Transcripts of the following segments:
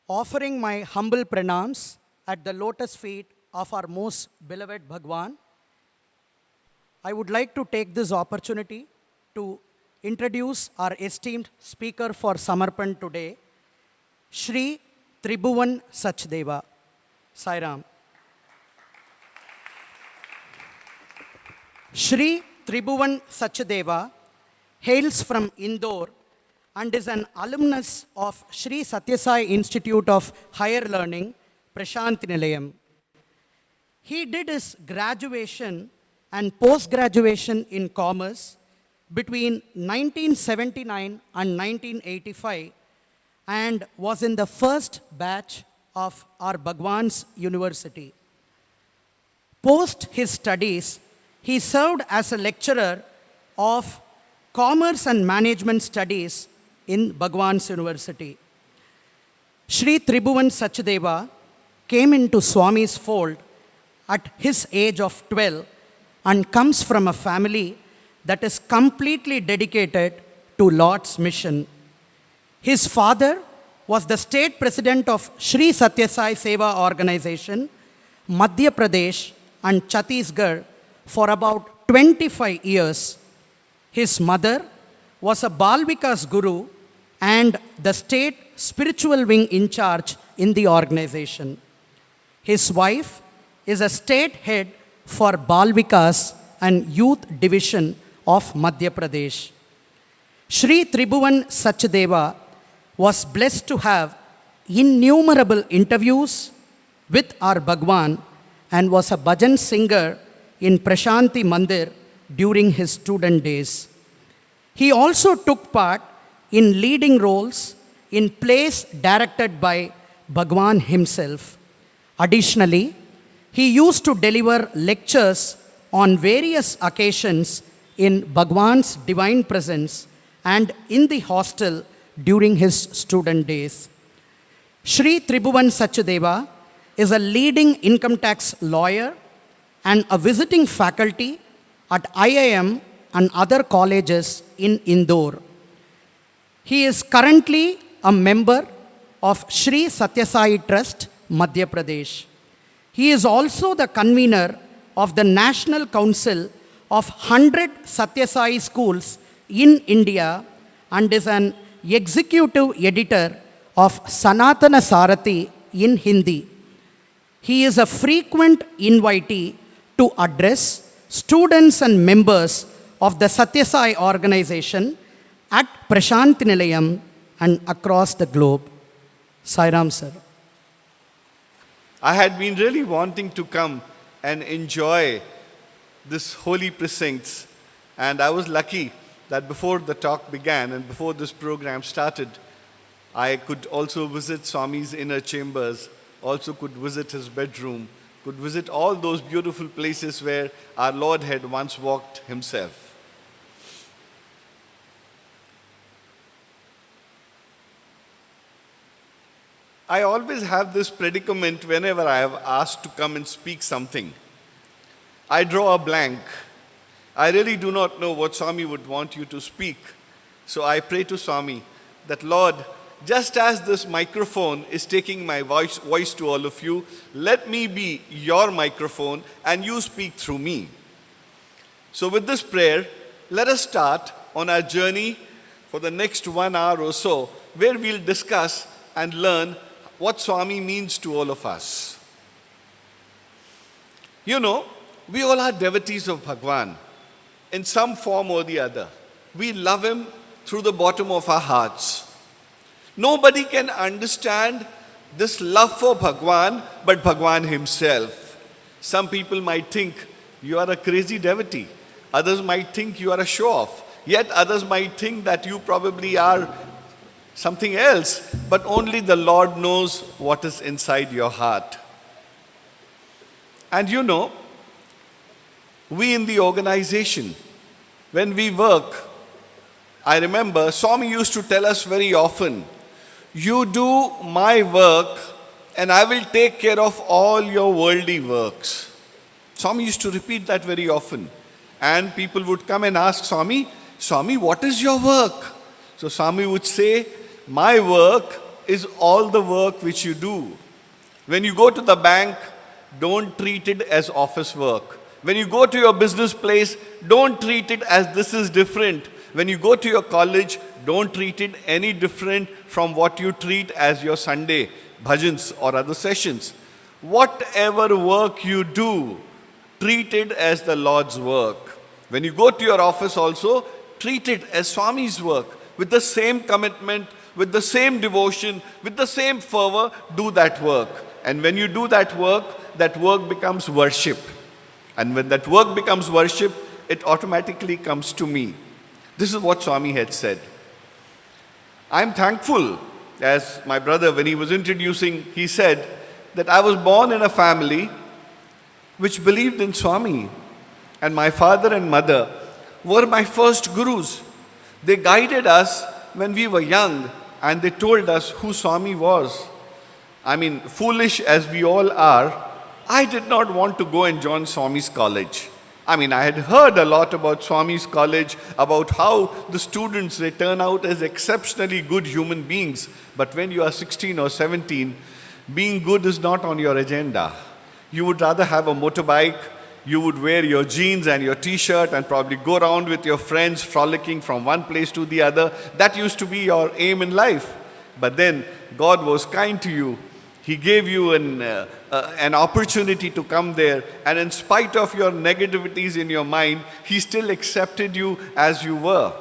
offering my humble pranams at the lotus feet of our most beloved Bhagwan. I would like to take this opportunity to introduce our esteemed speaker for Samarpan today, Shri Tribhuvan Sachdeva. Sai Ram. Shri Tribhuvan Sachdeva hails from Indore and is an alumnus of Shri Sathya Sai Institute of Higher Learning, Prashanthi Nilayam. He did his graduation and post-graduation in commerce between 1979 and 1985 and was in the first batch of our Bhagwan's University. Post his studies, he served as a lecturer of Commerce and Management Studies in Bhagwan's University. Shri Tribhuvan Sachdeva came into Swami's fold at his age of 12 and comes from a family that is completely dedicated to Lord's mission. His father was the state president of Shri Sathya Sai Seva Organization, Madhya Pradesh and Chhattisgarh for about 25 years. His mother was a Balvikas Guru and the state spiritual wing in charge in the organization. His wife is a state head for Balvikas and Youth Division of Madhya Pradesh. Shri Tribhuvan Sachdeva was blessed to have innumerable interviews with our Bhagwan and was a bhajan singer in Prashanthi Mandir during his student days. He also took part in leading roles in plays directed by Bhagwan himself. Additionally, he used to deliver lectures on various occasions in Bhagwan's divine presence and in the hostel during his student days. Shri Tribhuvan Sachdeva is a leading income tax lawyer and a visiting faculty at IIM and other colleges in Indore. He is currently a member of Shri Sathya Sai Trust, Madhya Pradesh. He is also the convener of the National Council of 100 Sathya Sai schools in India and is an executive editor of Sanatana Sarathi in Hindi. He is a frequent invitee to address students and members of the Sathya Sai organization at Prashanthi Nilayam and across the globe. Sai Ram, sir. I had been really wanting to come and enjoy this holy precincts, and I was lucky that before the talk began and before this program started, I could also visit Swami's inner chambers, also could visit his bedroom, could visit all those beautiful places where our Lord had once walked himself. I always have this predicament whenever I have asked to come and speak something. I draw a blank. I really do not know what Swami would want you to speak. So I pray to Swami that, Lord, just as this microphone is taking my voice to all of you, let me be your microphone and you speak through me. So with this prayer, let us start on our journey for the next 1 hour or so, where we'll discuss and learn what Swami means to all of us. You know, we all are devotees of Bhagwan in some form or the other. We love him through the bottom of our hearts. Nobody can understand this love for Bhagwan but Bhagwan himself. Some people might think you are a crazy devotee. Others might think you are a show-off. Yet others might think that you probably are something else, but only the Lord knows what is inside your heart. And you know, we in the organization, when we work, I remember Swami used to tell us very often, you do my work and I will take care of all your worldly works. Swami used to repeat that very often. And people would come and ask Swami, Swami, what is your work? So Swami would say, my work is all the work which you do. When you go to the bank, don't treat it as office work. When you go to your business place, don't treat it as this is different. When you go to your college, don't treat it any different from what you treat as your Sunday bhajans or other sessions. Whatever work you do, treat it as the Lord's work. When you go to your office also, treat it as Swami's work. With the same commitment, with the same devotion, with the same fervor, do that work. And when you do that work becomes worship. And when that work becomes worship, it automatically comes to me. This is what Swami had said. I'm thankful, as my brother, when he was introducing, he said that I was born in a family which believed in Swami. And my father and mother were my first gurus. They guided us when we were young and they told us who Swami was. I mean, foolish as we all are, I did not want to go and join Swami's college. I mean, I had heard a lot about Swami's college, about how the students, they turn out as exceptionally good human beings. But when you are 16 or 17, being good is not on your agenda. You would rather have a motorbike, you would wear your jeans and your t-shirt and probably go around with your friends frolicking from one place to the other. That used to be your aim in life. But then God was kind to you. He gave you an opportunity to come there, and in spite of your negativities in your mind, He still accepted you as you were.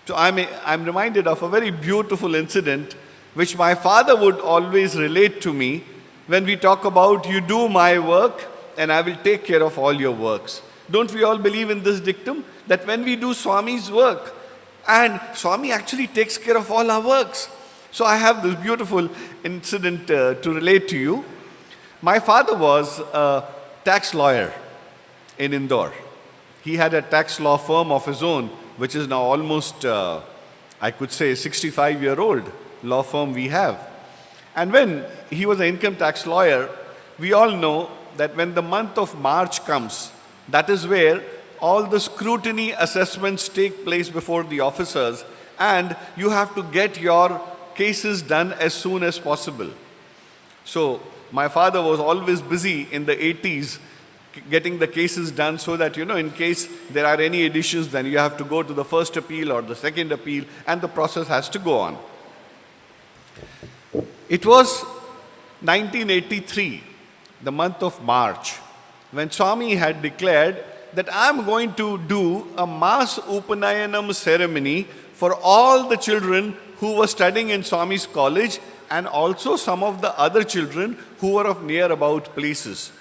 So I'm reminded of a very beautiful incident which my father would always relate to me when we talk about, you do my work and I will take care of all your works. Don't we all believe in this dictum? That when we do Swami's work, and Swami actually takes care of all our works. So I have this beautiful incident to relate to you. My father was a tax lawyer in Indore. He had a tax law firm of his own, which is now almost, I could say, 65-year-old law firm we have. And when he was an income tax lawyer, we all know that when the month of March comes, that is where all the scrutiny assessments take place before the officers, and you have to get your cases done as soon as possible. So my father was always busy in the 80s getting the cases done so that, in case there are any additions, then you have to go to the first appeal or the second appeal, and the process has to go on. It was 1983, the month of March, when Swami had declared that I'm going to do a mass Upanayanam ceremony for all the children who were studying in Swami's college and also some of the other children who were of near about places.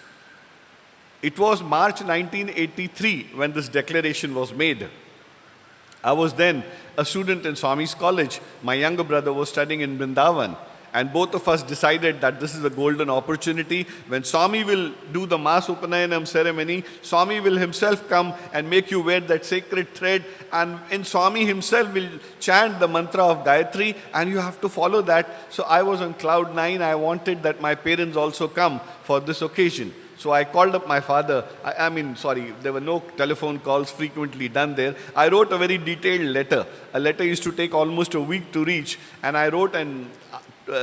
It was March 1983 when this declaration was made. I was then a student in Swami's college. My younger brother was studying in Vrindavan. And both of us decided that this is a golden opportunity. When Swami will do the mass Upanayanam ceremony, Swami will himself come and make you wear that sacred thread, and in Swami himself will chant the mantra of Gayatri, and you have to follow that. So I was on cloud 9. I wanted that my parents also come for this occasion. So I called up my father. There were no telephone calls frequently done there. I wrote a very detailed letter. A letter used to take almost a week to reach, and I wrote and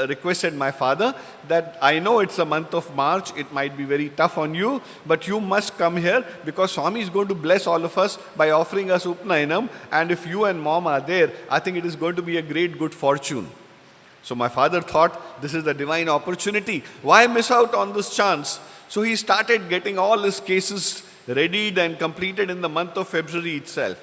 requested my father that I know it's a month of March, it might be very tough on you, but you must come here because Swami is going to bless all of us by offering us Upanayanam, and if you and mom are there, I think it is going to be a great good fortune. So my father thought, this is the divine opportunity. Why miss out on this chance? So he started getting all his cases readied and completed in the month of February itself.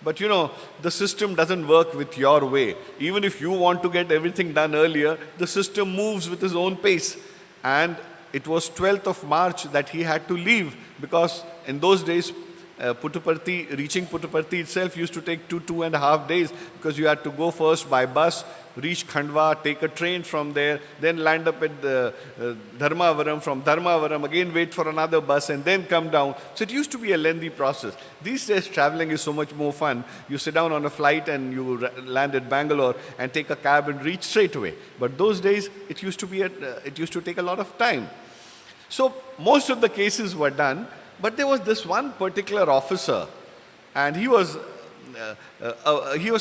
But the system doesn't work with your way. Even if you want to get everything done earlier, the system moves with its own pace. And it was 12th of March that he had to leave, because in those days, reaching Puttaparthi itself used to take 2.5 days, because you had to go first by bus, reach Khandwa, take a train from there, then land up at Dharmavaram, from Dharmavaram again wait for another bus and then come down. So it used to be a lengthy process. These days traveling is so much more fun. You sit down on a flight and you land at Bangalore and take a cab and reach straight away. But those days it used to take a lot of time. So most of the cases were done, but there was this one particular officer, and he was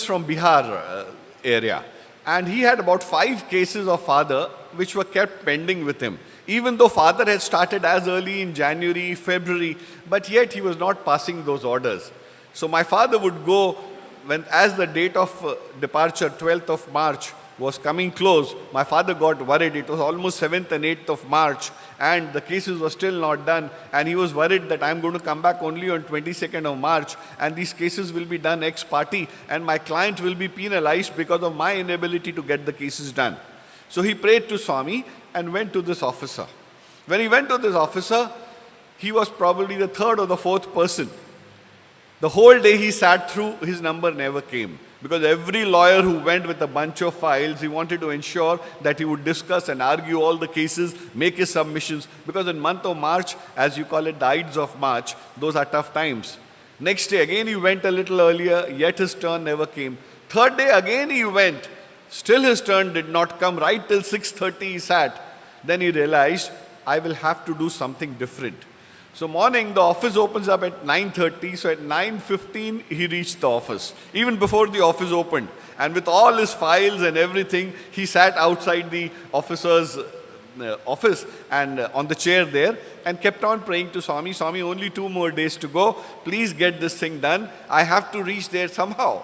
from Bihar area. And he had about 5 cases of father which were kept pending with him. Even though father had started as early in January, February, but yet he was not passing those orders. So my father would go as the date of departure, 12th of March, was coming close. My father got worried. It was almost 7th and 8th of March and the cases were still not done. And he was worried that I'm going to come back only on 22nd of March and these cases will be done ex parte and my client will be penalized because of my inability to get the cases done. So he prayed to Swami and went to this officer. When he went to this officer, he was probably the 3rd or the 4th person. The whole day he sat through, his number never came. Because every lawyer who went with a bunch of files, he wanted to ensure that he would discuss and argue all the cases, make his submissions. Because in month of March, as you call it, the Ides of March, those are tough times. Next day again he went a little earlier, yet his turn never came. Third day again he went, still his turn did not come. Right till 6:30 he sat. Then he realized, I will have to do something different. So morning, the office opens up at 9:30. So at 9:15, he reached the office, even before the office opened. And with all his files and everything, he sat outside the officer's office and on the chair there and kept on praying to Swami, Swami, only 2 more days to go. Please get this thing done. I have to reach there somehow.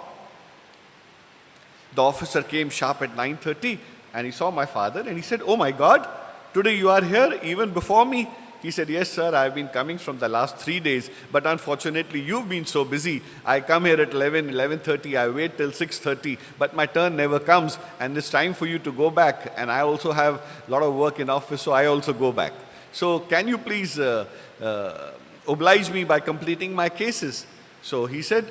The officer came sharp at 9:30 and he saw my father and he said, oh my God, today you are here even before me. He said, yes, sir, I've been coming from the last 3 days, but unfortunately, you've been so busy. I come here at 11:30, I wait till 6:30, but my turn never comes, and it's time for you to go back. And I also have a lot of work in office, so I also go back. So can you please oblige me by completing my cases? So he said,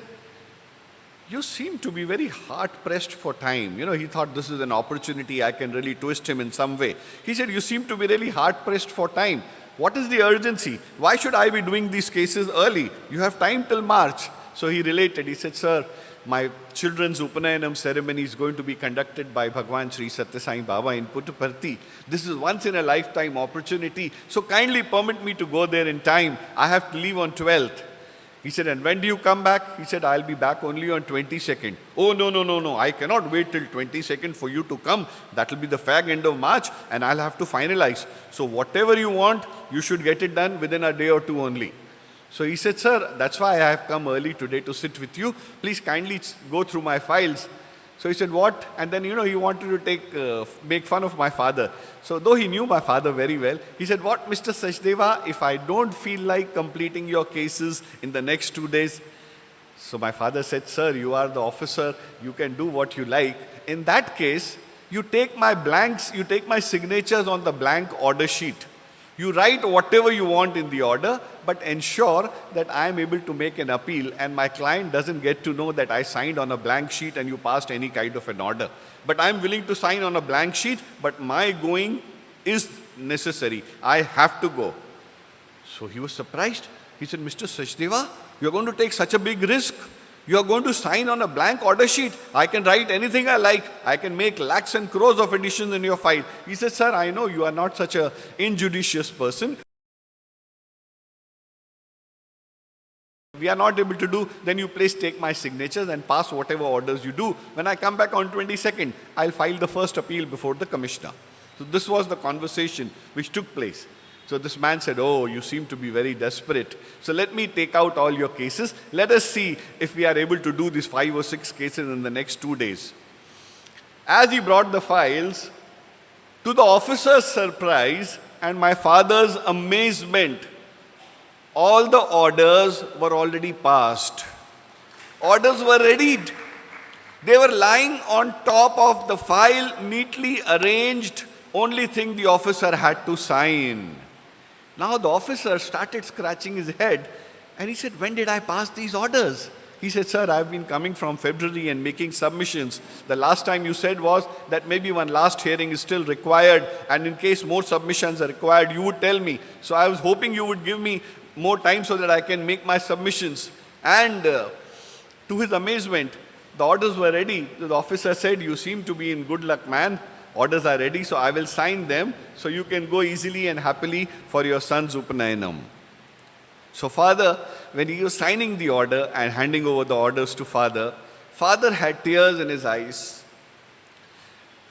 you seem to be very hard-pressed for time. You know, he thought this is an opportunity, I can really twist him in some way. He said, you seem to be really hard-pressed for time. What is the urgency? Why should I be doing these cases early? You have time till March. So he related. He said, sir, my children's Upanayanam ceremony is going to be conducted by Bhagwan Sri Satya Sai Baba in Puttaparthi. This is once in a lifetime opportunity. So kindly permit me to go there in time. I have to leave on 12th. He said, and when do you come back? He said, I'll be back only on 22nd. Oh, no. I cannot wait till 22nd for you to come. That will be the fag end of March and I'll have to finalize. So whatever you want, you should get it done within a day or 2 only. So he said, sir, that's why I have come early today to sit with you. Please kindly go through my files. So he said, what? And then, he wanted to make fun of my father. So though he knew my father very well, he said, what, Mr. Sachdeva, if I don't feel like completing your cases in the next 2 days? So my father said, sir, you are the officer. You can do what you like. In that case, you take my blanks, you take my signatures on the blank order sheet. You write whatever you want in the order, but ensure that I am able to make an appeal and my client doesn't get to know that I signed on a blank sheet and you passed any kind of an order. But I am willing to sign on a blank sheet, but my going is necessary. I have to go. So he was surprised. He said, Mr. Sachdeva, you are going to take such a big risk. You are going to sign on a blank order sheet. I can write anything I like. I can make lakhs and crores of additions in your file. He said, sir, I know you are not such an injudicious person. We are not able to do, then you please take my signatures and pass whatever orders you do. When I come back on 22nd, I'll file the first appeal before the commissioner. So this was the conversation which took place. So this man said, oh, you seem to be very desperate. So let me take out all your cases. Let us see if we are able to do these 5 or 6 cases in the next 2 days. As he brought the files, to the officer's surprise and my father's amazement, all the orders were already passed. Orders were readied. They were lying on top of the file, neatly arranged. Only thing the officer had to sign. Now the officer started scratching his head and he said, when did I pass these orders? He said, sir, I've been coming from February and making submissions. The last time you said was that maybe one last hearing is still required and in case more submissions are required, you would tell me. So I was hoping you would give me more time so that I can make my submissions. And to his amazement, the orders were ready. The officer said, you seem to be in good luck, man. Orders are ready, so I will sign them so you can go easily and happily for your son's Upanayanam. So father, when he was signing the order and handing over the orders to father, father had tears in his eyes.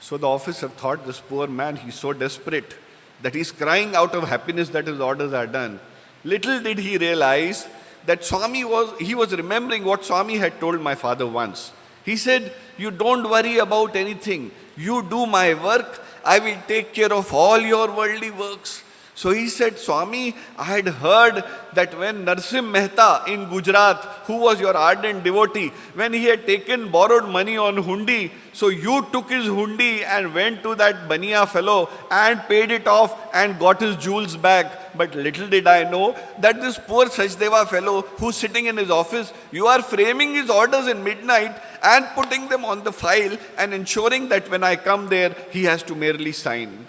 So the officer thought, this poor man, he's so desperate that he's crying out of happiness that his orders are done. Little did he realize that he was remembering what Swami had told my father once. He said, you don't worry about anything. You do my work, I will take care of all your worldly works. So he said, Swami, I had heard that when Narsim Mehta in Gujarat, who was your ardent devotee, when he had borrowed money on hundi, so you took his hundi and went to that Bania fellow and paid it off and got his jewels back. But little did I know that this poor Sachdeva fellow who's sitting in his office, you are framing his orders in midnight and putting them on the file and ensuring that when I come there, he has to merely sign.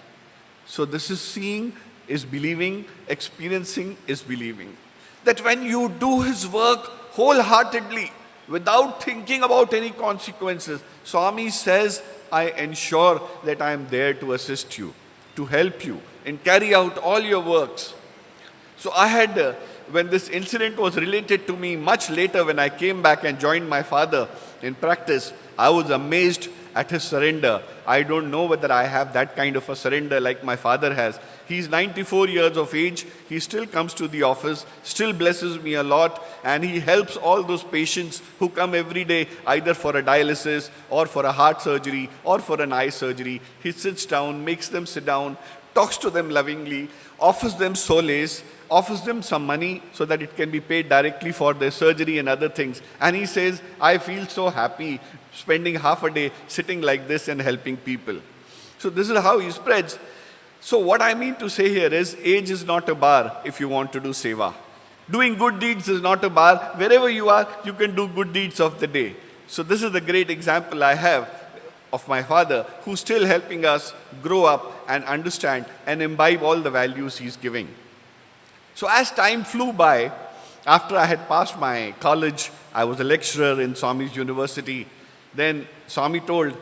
So this is seeing is believing, experiencing is believing. That when you do his work wholeheartedly, without thinking about any consequences, Swami says, I ensure that I am there to assist you, to help you, and carry out all your works. So I had, when this incident was related to me much later when I came back and joined my father in practice, I was amazed at his surrender. I don't know whether I have that kind of a surrender like my father has. He's 94 years of age. He still comes to the office, still blesses me a lot, and he helps all those patients who come every day either for a dialysis or for a heart surgery or for an eye surgery. He sits down, makes them sit down, talks to them lovingly, offers them solace, offers them some money so that it can be paid directly for their surgery and other things. And he says, I feel so happy spending half a day sitting like this and helping people. So this is how he spreads. So what I mean to say here is, age is not a bar if you want to do seva. Doing good deeds is not a bar. Wherever you are, you can do good deeds of the day. So this is the great example I have of my father, who's still helping us grow up and understand and imbibe all the values he's giving. So as time flew by, after I had passed my college, I was a lecturer in Swami's university. Then Swami told,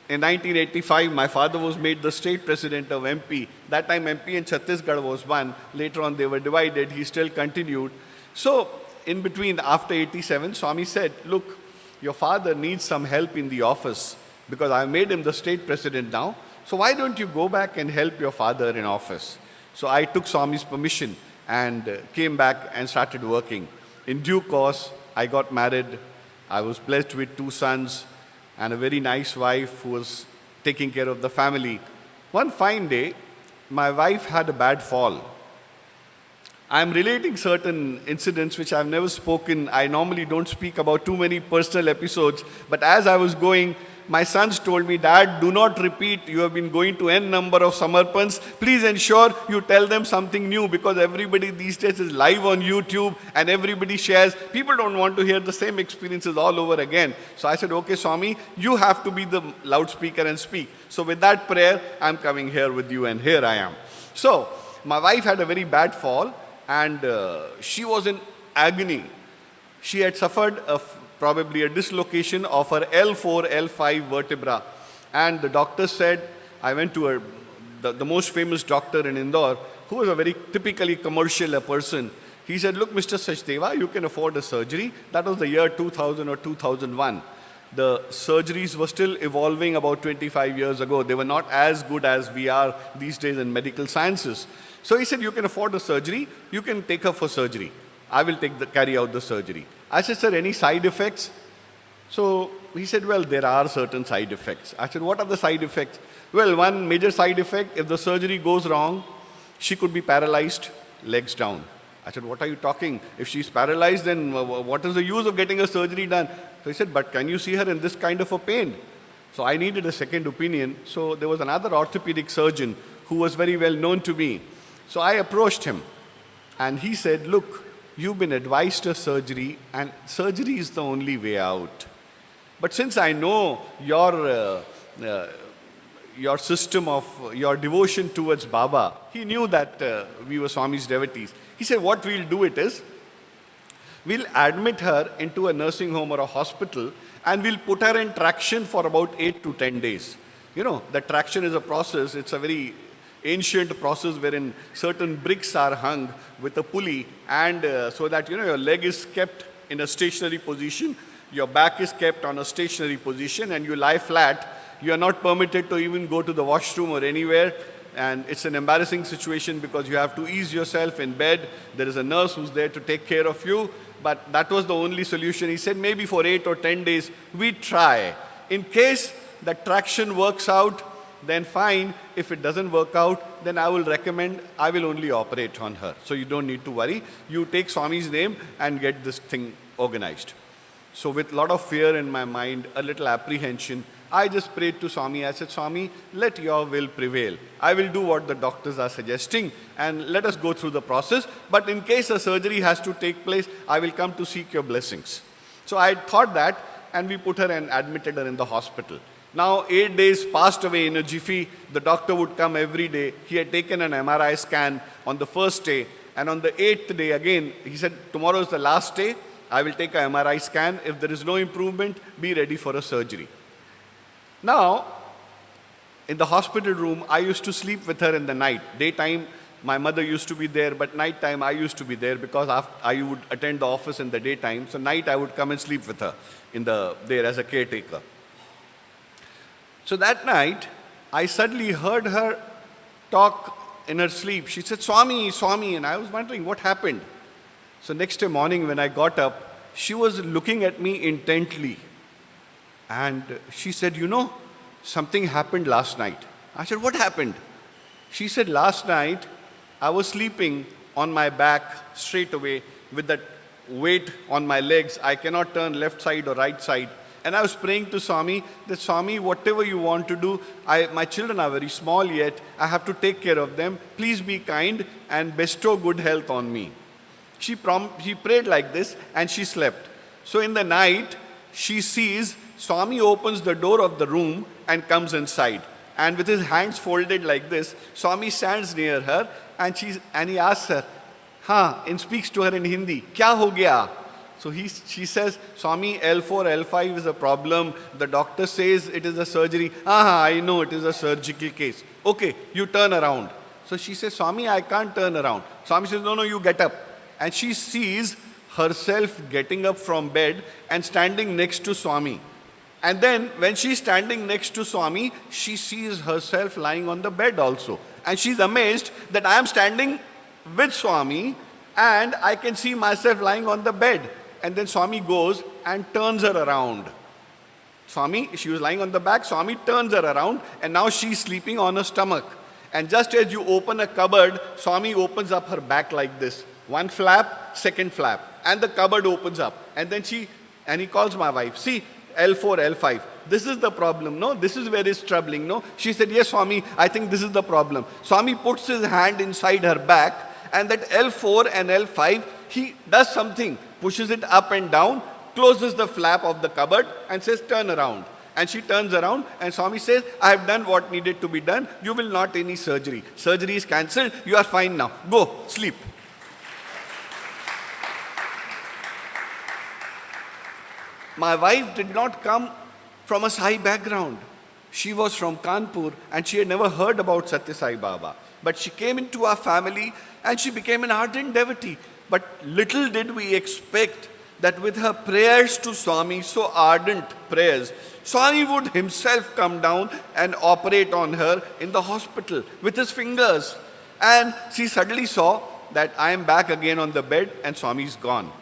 in 1985, my father was made the state president of MP. That time MP in Chhattisgarh was one. Later on they were divided. He still continued. So in between, after 87, Swami said, look, your father needs some help in the office because I made him the state president now. So why don't you go back and help your father in office? So I took Swami's permission and came back and started working. In due course, I got married. I was blessed with 2 sons and a very nice wife who was taking care of the family. One fine day, my wife had a bad fall. I'm relating certain incidents which I've never spoken. I normally don't speak about too many personal episodes, but as I was going, my sons told me, Dad, do not repeat. You have been going to N number of Samarpans. Please ensure you tell them something new because everybody these days is live on YouTube and everybody shares. People don't want to hear the same experiences all over again. So I said, okay, Swami, you have to be the loudspeaker and speak. So with that prayer, I'm coming here with you and here I am. So my wife had a very bad fall and she was in agony. She had suffered probably a dislocation of her L4, L5 vertebra. And the doctor said, I went to the most famous doctor in Indore, who was a very typically commercial person. He said, look, Mr. Sachdeva, you can afford a surgery. That was the year 2000 or 2001. The surgeries were still evolving about 25 years ago. They were not as good as we are these days in medical sciences. So he said, you can afford a surgery. You can take her for surgery. I will carry out the surgery. I said, sir, any side effects? So he said, well, there are certain side effects. I said, what are the side effects? Well, one major side effect, if the surgery goes wrong, she could be paralyzed, legs down. I said, what are you talking? If she's paralyzed, then what is the use of getting a surgery done? So he said, but can you see her in this kind of a pain? So I needed a second opinion. So there was another orthopedic surgeon who was very well known to me. So I approached him and he said, look, you've been advised a surgery and surgery is the only way out. But since I know your system of your devotion towards Baba, he knew that we were Swami's devotees. He said, what we'll do it is, we'll admit her into a nursing home or a hospital and we'll put her in traction for about 8 to 10 days. You know, the traction is a process. It's a very ancient process wherein certain bricks are hung with a pulley and so that, you know, your leg is kept in a stationary position, your back is kept on a stationary position and you lie flat You are not permitted to even go to the washroom or anywhere. And it's an embarrassing situation because you have to ease yourself in bed. There is a nurse who's there to take care of you. But that was the only solution. He said maybe for 8 or 10 days, we try. In case the traction works out, then fine. If it doesn't work out, then I will recommend, I will only operate on her. So you don't need to worry. You take Swami's name and get this thing organized. So with a lot of fear in my mind, a little apprehension, I just prayed to Swami. I said, Swami, let your will prevail. I will do what the doctors are suggesting and let us go through the process. But in case a surgery has to take place, I will come to seek your blessings. So I thought that, and we put her and admitted her in the hospital. Now 8 days passed away in a jiffy. The doctor would come every day. He had taken an MRI scan on the first day. And on the 8th day again, he said, tomorrow is the last day. I will take an MRI scan. If there is no improvement, be ready for a surgery. Now, in the hospital room, I used to sleep with her in the night. Daytime, my mother used to be there, but nighttime I used to be there because I would attend the office in the daytime. So night I would come and sleep with her there as a caretaker. So that night, I suddenly heard her talk in her sleep. She said, Swami, Swami, and I was wondering what happened. So next day morning when I got up, she was looking at me intently. And she said, you know, something happened last night. I said, what happened? She said, last night I was sleeping on my back straight away with that weight on my legs. I cannot turn left side or right side. And I was praying to Swami that, Swami, whatever you want to do, my children are very small yet. I have to take care of them. Please be kind and bestow good health on me. She prayed like this and she slept. So in the night, she sees Swami opens the door of the room and comes inside. And with his hands folded like this, Swami stands near her and he asks her, and speaks to her in Hindi, Kya ho gaya? So she says, Swami, L4, L5 is a problem. The doctor says it is a surgery. I know it is a surgical case. Okay, you turn around. So she says, Swami, I can't turn around. Swami says, no, you get up. And she sees herself getting up from bed and standing next to Swami. And then when she's standing next to Swami, she sees herself lying on the bed also. And she's amazed that I am standing with Swami and I can see myself lying on the bed. And then Swami goes and turns her around. She was lying on the back, Swami turns her around and now she's sleeping on her stomach. And just as you open a cupboard, Swami opens up her back like this. One flap, second flap. And the cupboard opens up. And then he calls my wife. See, L4, L5. This is the problem, no? This is where it's troubling, no? She said, yes, Swami, I think this is the problem. Swami puts his hand inside her back and that L4 and L5, he does something, pushes it up and down, closes the flap of the cupboard and says, turn around. And she turns around and Swami says, I have done what needed to be done. You will not any surgery. Surgery is cancelled. You are fine now. Go, sleep. My wife did not come from a Sai background. She was from Kanpur and she had never heard about Satya Sai Baba. But she came into our family and she became an ardent devotee. But little did we expect that with her prayers to Swami, so ardent prayers, Swami would himself come down and operate on her in the hospital with his fingers. And she suddenly saw that I am back again on the bed and Swami is gone.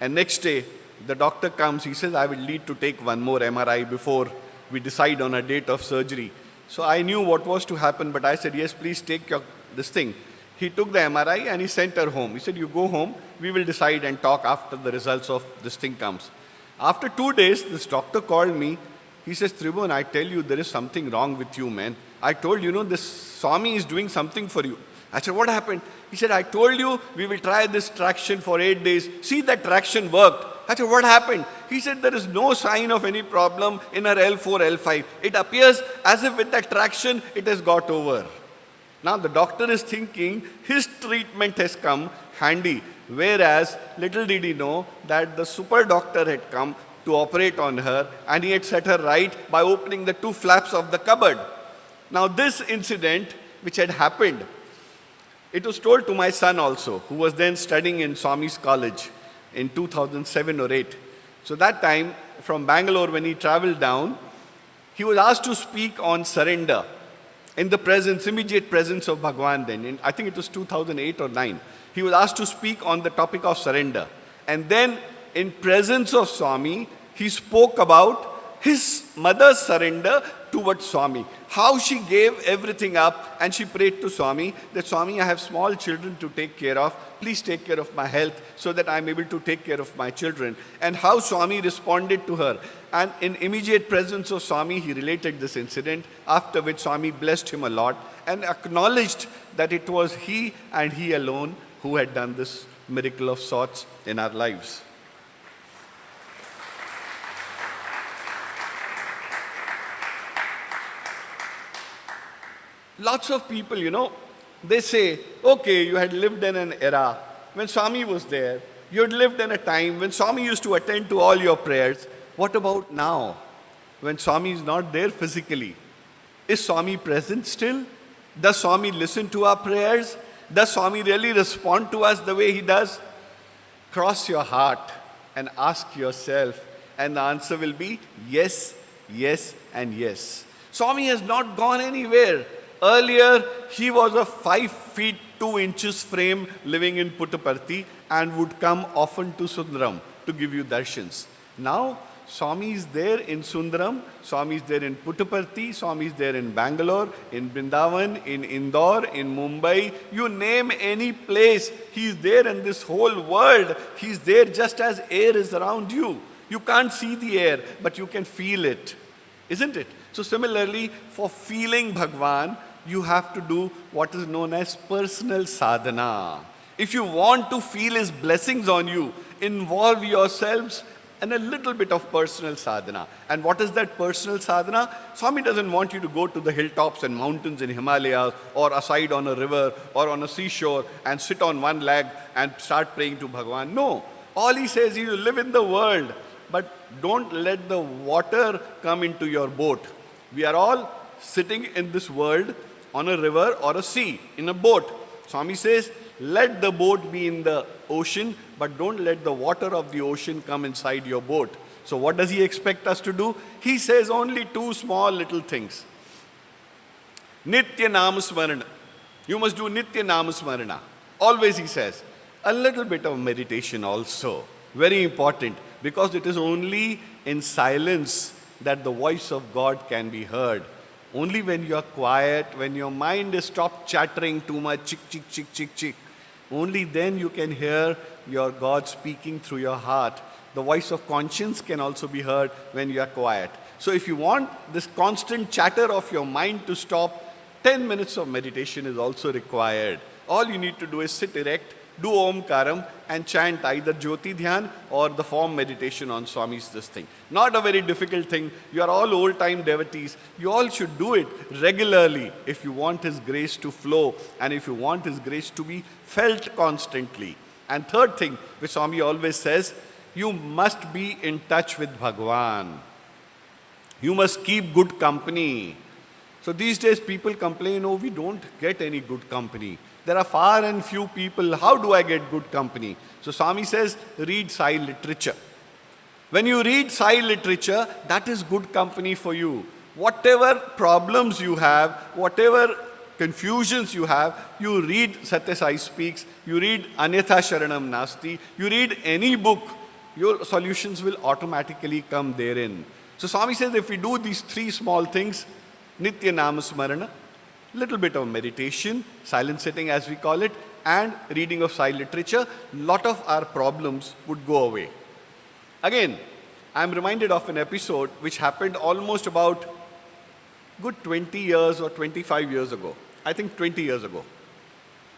And next day, the doctor comes, he says, I will need to take one more MRI before we decide on a date of surgery. So I knew what was to happen, but I said, yes, please take this thing. He took the MRI and he sent her home. He said, you go home, we will decide and talk after the results of this thing comes. After 2 days, this doctor called me. He says, Tribhuvan, I tell you, there is something wrong with you, man. I told you, this Swami is doing something for you. I said, what happened? He said, I told you we will try this traction for 8 days. See, that traction worked. I said, what happened? He said, there is no sign of any problem in her L4, L5. It appears as if with that traction, it has got over. Now the doctor is thinking his treatment has come handy. Whereas, little did he know that the super doctor had come to operate on her and he had set her right by opening the 2 flaps of the cupboard. Now this incident which had happened, it was told to my son also, who was then studying in Swami's college in 2007 or 8. So that time, from Bangalore when he traveled down, He was asked to speak on surrender in the presence, immediate presence of Bhagwan then. I think it was 2008 or 9. He was asked to speak on the topic of surrender. And then in presence of Swami, he spoke about his mother's surrender towards Swami. How she gave everything up and she prayed to Swami that, Swami, I have small children to take care of. Please take care of my health so that I am able to take care of my children. And how Swami responded to her. And in immediate presence of Swami, he related this incident, after which Swami blessed him a lot and acknowledged that it was he and he alone who had done this miracle of sorts in our lives. Lots of people, they say, okay, you had lived in an era when Swami was there. You had lived in a time when Swami used to attend to all your prayers. What about now, when Swami is not there physically? Is Swami present still? Does Swami listen to our prayers? Does Swami really respond to us the way he does? Cross your heart and ask yourself, and the answer will be yes, yes, and yes. Swami has not gone anywhere. Earlier, he was a 5 feet 2 inches frame living in Puttaparthi and would come often to Sundaram to give you darshans. Now, Swami is there in Sundaram, Swami is there in Puttaparthi, Swami is there in Bangalore, in Vrindavan, in Indore, in Mumbai. You name any place, he is there in this whole world. He is there just as air is around you. You can't see the air, but you can feel it. Isn't it? So similarly, for feeling Bhagwan, you have to do what is known as personal sadhana. If you want to feel his blessings on you, involve yourselves in a little bit of personal sadhana. And what is that personal sadhana? Swami doesn't want you to go to the hilltops and mountains in Himalayas or aside on a river or on a seashore and sit on one leg and start praying to Bhagwan. No. All he says is you live in the world, but don't let the water come into your boat. We are all sitting in this world on a river or a sea, in a boat. Swami says, let the boat be in the ocean, but don't let the water of the ocean come inside your boat. So what does he expect us to do? He says only 2 small little things. Nitya Namasmarana. You must do Nitya Namasmarana. Always he says. A little bit of meditation also. Very important, because it is only in silence that the voice of God can be heard. Only when you are quiet, when your mind is stopped chattering too much, chick, chick, chick, chick, chick, only then you can hear your God speaking through your heart. The voice of conscience can also be heard when you are quiet. So if you want this constant chatter of your mind to stop, 10 minutes of meditation is also required. All you need to do is sit erect, do Omkaram and chant either Jyoti Dhyan or the form meditation on Swami's this thing. Not a very difficult thing. You are all old-time devotees. You all should do it regularly if you want His grace to flow and if you want His grace to be felt constantly. And third thing, which Swami always says, you must be in touch with Bhagwan. You must keep good company. So these days people complain, oh, we don't get any good company. There are far and few people. How do I get good company? So Swami says, read Sai literature. When you read Sai literature, that is good company for you. Whatever problems you have, whatever confusions you have, you read Satya Sai Speaks, you read Anyatha Sharanam Nasti, you read any book, your solutions will automatically come therein. So Swami says, if we do these 3 small things, Nitya Namasmarana, little bit of meditation, silent sitting as we call it, and reading of Sai literature, lot of our problems would go away. Again, I am reminded of an episode which happened almost about good 20 years or 25 years ago. I think 20 years ago.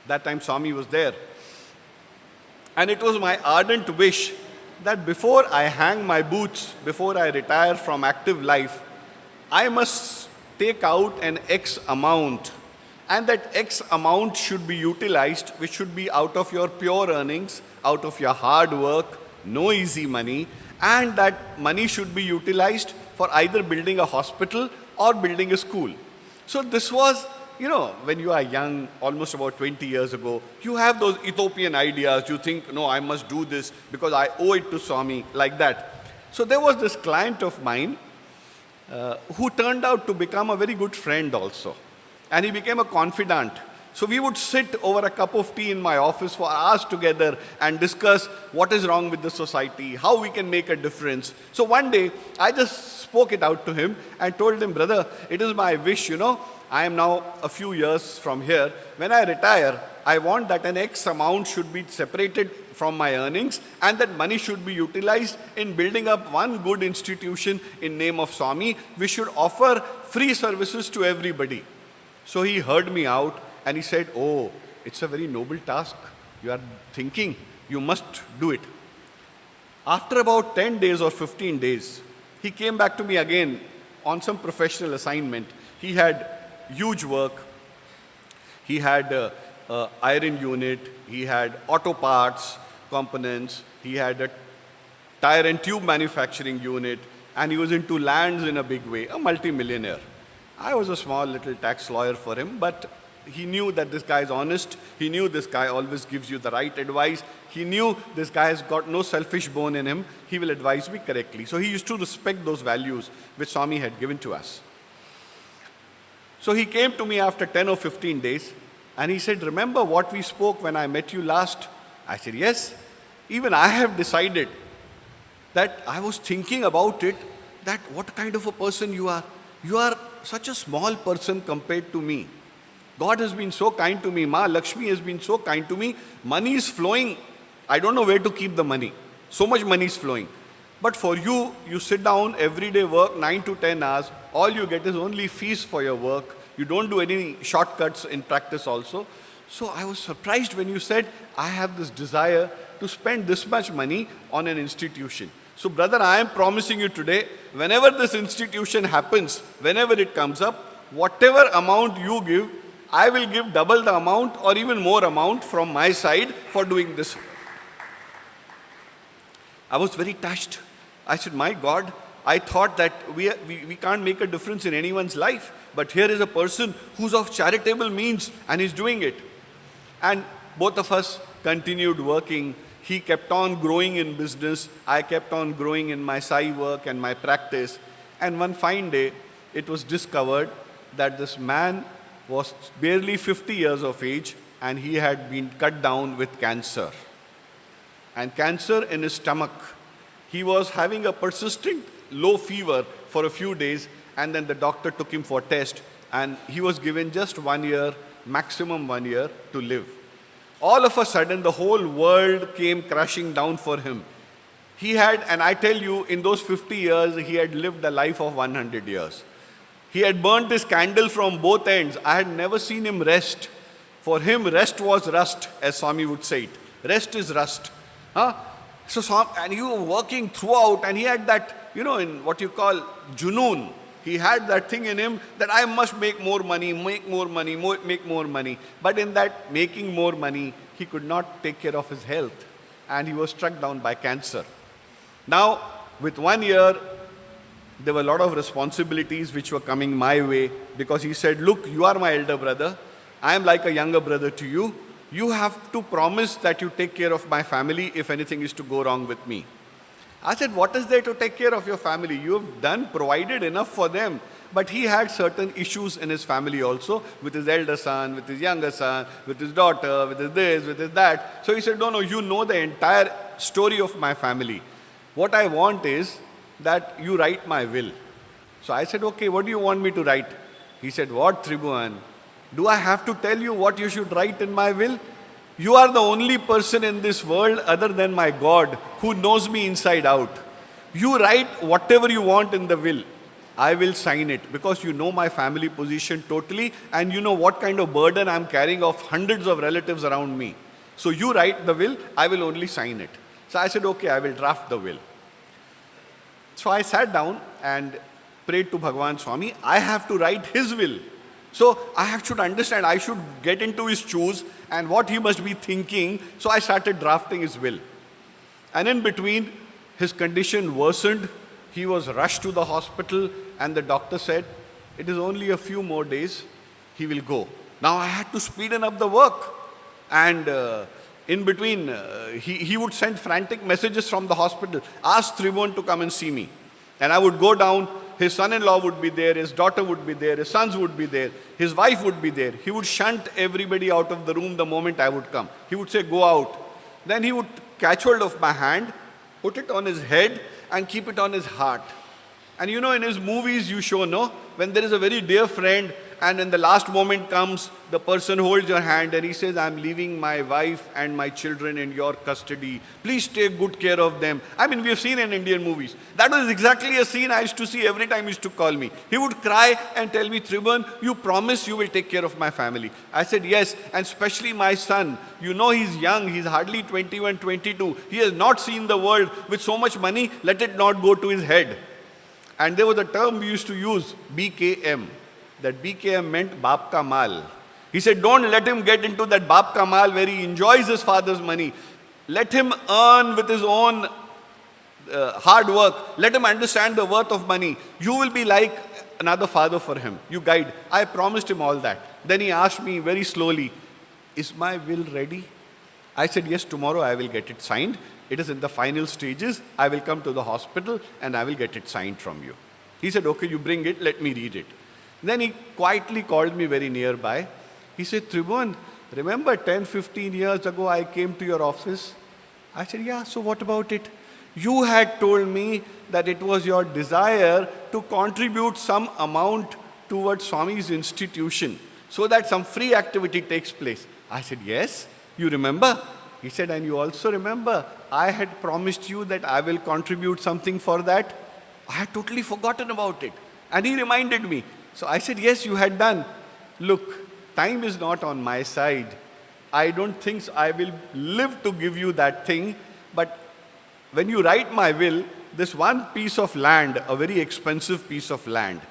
That time Swami was there. And it was my ardent wish that before I hang my boots, before I retire from active life, I must take out an X amount, and that X amount should be utilized, which should be out of your pure earnings, out of your hard work, no easy money, and that money should be utilized for either building a hospital or building a school. So this was, when you are young, almost about 20 years ago, you have those Ethiopian ideas. You think, no, I must do this because I owe it to Swami, like that. So there was this client of mine. who turned out to become a very good friend also. And he became a confidant. So we would sit over a cup of tea in my office for hours together and discuss what is wrong with the society, how we can make a difference. So one day, I just spoke it out to him and told him, brother, it is my wish, I am now a few years from here. When I retire, I want that an X amount should be separated from my earnings and that money should be utilized in building up one good institution in name of Swami. We should offer free services to everybody. So he heard me out and he said, oh, it's a very noble task. You are thinking, you must do it. After about 10 days or 15 days, he came back to me again on some professional assignment. He had huge work. He had iron unit, he had auto parts, components, he had a tire and tube manufacturing unit, and he was into lands in a big way, a multi-millionaire. I was a small little tax lawyer for him, but he knew that this guy is honest. He knew this guy always gives you the right advice. He knew this guy has got no selfish bone in him. He will advise me correctly. So he used to respect those values which Swami had given to us. So he came to me after 10 or 15 days and he said, remember what we spoke when I met you last? I said, yes. Even I have decided that I was thinking about it, that what kind of a person you are. You are such a small person compared to me. God has been so kind to me. Ma Lakshmi has been so kind to me. Money is flowing. I don't know where to keep the money. So much money is flowing. But for you, you sit down, everyday work, 9 to 10 hours. All you get is only fees for your work. You don't do any shortcuts in practice also. So I was surprised when you said, I have this desire to spend this much money on an institution. So brother, I am promising you today, whenever this institution happens, whenever it comes up, whatever amount you give, I will give double the amount or even more amount from my side for doing this. I was very touched. I said, my God, I thought that we can't make a difference in anyone's life. But here is a person who's of charitable means and is doing it. And both of us continued working. He kept on growing in business. I kept on growing in my Sai work and my practice. And one fine day, it was discovered that this man was barely 50 years of age and he had been cut down with cancer. And cancer in his stomach. He was having a persistent low fever for a few days and then the doctor took him for test and he was given just 1 year, maximum 1 year to live. All of a sudden the whole world came crashing down for him. He had, and I tell you, in those 50 years, he had lived a life of 100 years. He had burnt his candle from both ends. I had never seen him rest. For him, rest was rust, as Swami would say it. Rest is rust. Huh? And he was working throughout, and he had that, in what you call junoon. He had that thing in him that I must make more money, make more money, make more money. But in that making more money, he could not take care of his health. And he was struck down by cancer. Now, with 1 year, there were a lot of responsibilities which were coming my way because he said, look, you are my elder brother. I am like a younger brother to you. You have to promise that you take care of my family if anything is to go wrong with me. I said, what is there to take care of your family? You have provided enough for them. But he had certain issues in his family also, with his elder son, with his younger son, with his daughter, with his this, with his that. So he said, no, you know the entire story of my family. What I want is that you write my will. So I said, okay, what do you want me to write? He said, what, Tribhuvan? Do I have to tell you what you should write in my will? You are the only person in this world other than my God who knows me inside out. You write whatever you want in the will. I will sign it because you know my family position totally and you know what kind of burden I'm carrying of hundreds of relatives around me. So you write the will, I will only sign it. So I said, okay, I will draft the will. So I sat down and prayed to Bhagavan Swami, I have to write his will. So I should understand, I should get into his shoes and what he must be thinking. So I started drafting his will. And in between, his condition worsened. He was rushed to the hospital and the doctor said, it is only a few more days, he will go. Now I had to speeden up the work. And in between, he would send frantic messages from the hospital, ask Tribhuvan to come and see me. And I would go down, his son-in-law would be there, his daughter would be there, his sons would be there, his wife would be there. He would shunt everybody out of the room the moment I would come. He would say, go out. Then he would catch hold of my hand, put it on his head, and keep it on his heart. And you know, in his movies you show, no? When there is a very dear friend, and in the last moment comes, the person holds your hand and he says, I'm leaving my wife and my children in your custody. Please take good care of them. I mean, we have seen in Indian movies. That was exactly a scene I used to see every time he used to call me. He would cry and tell me, Tribhuvan, you promise you will take care of my family. I said, yes, and especially my son. You know, he's young. He's hardly 21, 22. He has not seen the world. With so much money, let it not go to his head. And there was a term we used to use, BKM. That BKM meant Baap Ka Mal. He said, don't let him get into that Baap Ka Mal where he enjoys his father's money. Let him earn with his own hard work. Let him understand the worth of money. You will be like another father for him. You guide. I promised him all that. Then he asked me very slowly, is my will ready? I said, yes, tomorrow I will get it signed. It is in the final stages. I will come to the hospital and I will get it signed from you. He said, okay, you bring it, let me read it. Then he quietly called me very nearby. He said, Tribhuvan, remember 10, 15 years ago I came to your office? I said, yeah, so what about it? You had told me that it was your desire to contribute some amount towards Swami's institution so that some free activity takes place. I said, yes, you remember? He said, and you also remember, I had promised you that I will contribute something for that. I had totally forgotten about it. And he reminded me. So I said, yes, you had done. Look, time is not on my side. I don't think so I will live to give you that thing. But when you write my will, this one piece of land, a very expensive piece of land,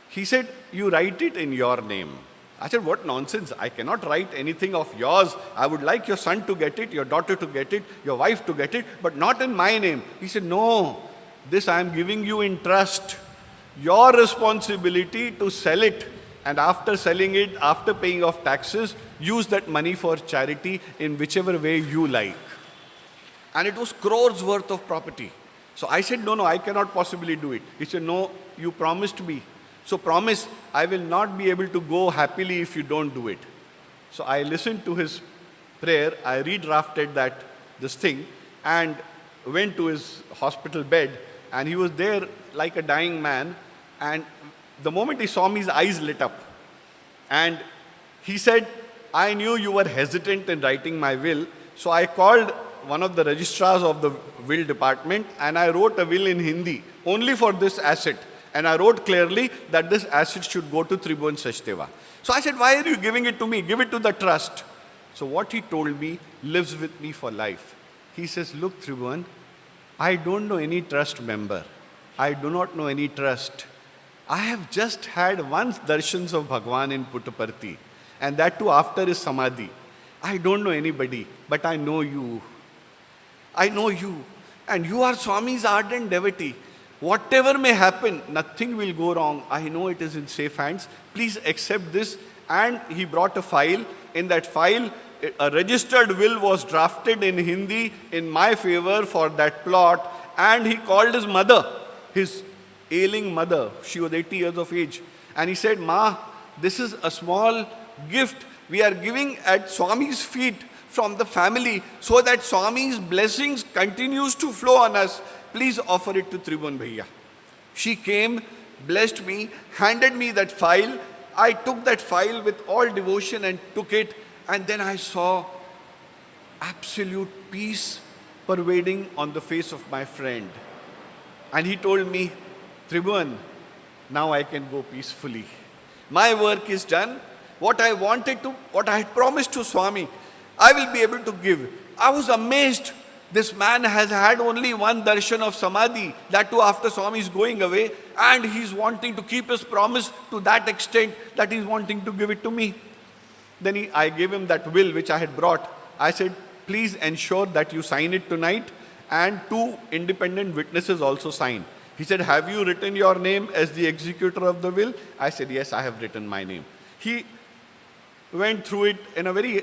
he said, you write it in your name. I said, what nonsense. I cannot write anything of yours. I would like your son to get it, your daughter to get it, your wife to get it, but not in my name. He said, no, this I am giving you in trust. Your responsibility to sell it, and after selling it, after paying off taxes, use that money for charity in whichever way you like. And it was crores worth of property. So I said, no, I cannot possibly do it. He said, no, you promised me. So promise, I will not be able to go happily if you don't do it. So I listened to his prayer, I redrafted this thing, and went to his hospital bed, and he was there like a dying man, and the moment he saw me, his eyes lit up. And he said, I knew you were hesitant in writing my will, so I called one of the registrars of the will department, and I wrote a will in Hindi, only for this asset. And I wrote clearly that this asset should go to Tribhuvan Sachdeva. So I said, why are you giving it to me? Give it to the trust. So what he told me lives with me for life. He says, look, Tribhuvan, I don't know any trust member. I do not know any trust. I have just had once darshans of Bhagwan in Puttaparthi, and that too after his samadhi. I don't know anybody, but I know you. I know you. And you are Swami's ardent devotee. Whatever may happen, nothing will go wrong. I know it is in safe hands. Please accept this. And he brought a file. In that file, a registered will was drafted in Hindi in my favor for that plot. And he called his mother, his ailing mother. She was 80 years of age. And he said, Ma, this is a small gift we are giving at Swami's feet from the family so that Swami's blessings continues to flow on us. Please offer it to Tribhuvan Bhaiya. She came, blessed me, handed me that file. I took that file with all devotion and took it. And then I saw absolute peace pervading on the face of my friend. And he told me, Tribhuvan, now I can go peacefully. My work is done. What I had promised to Swami, I will be able to give. I was amazed. This man has had only one darshan of samadhi, that too after Swami is going away, and he's wanting to keep his promise to that extent that he's wanting to give it to me. Then I gave him that will which I had brought. I said, please ensure that you sign it tonight, and 2 independent witnesses also sign. He said, have you written your name as the executor of the will? I said, yes, I have written my name. He went through it in a very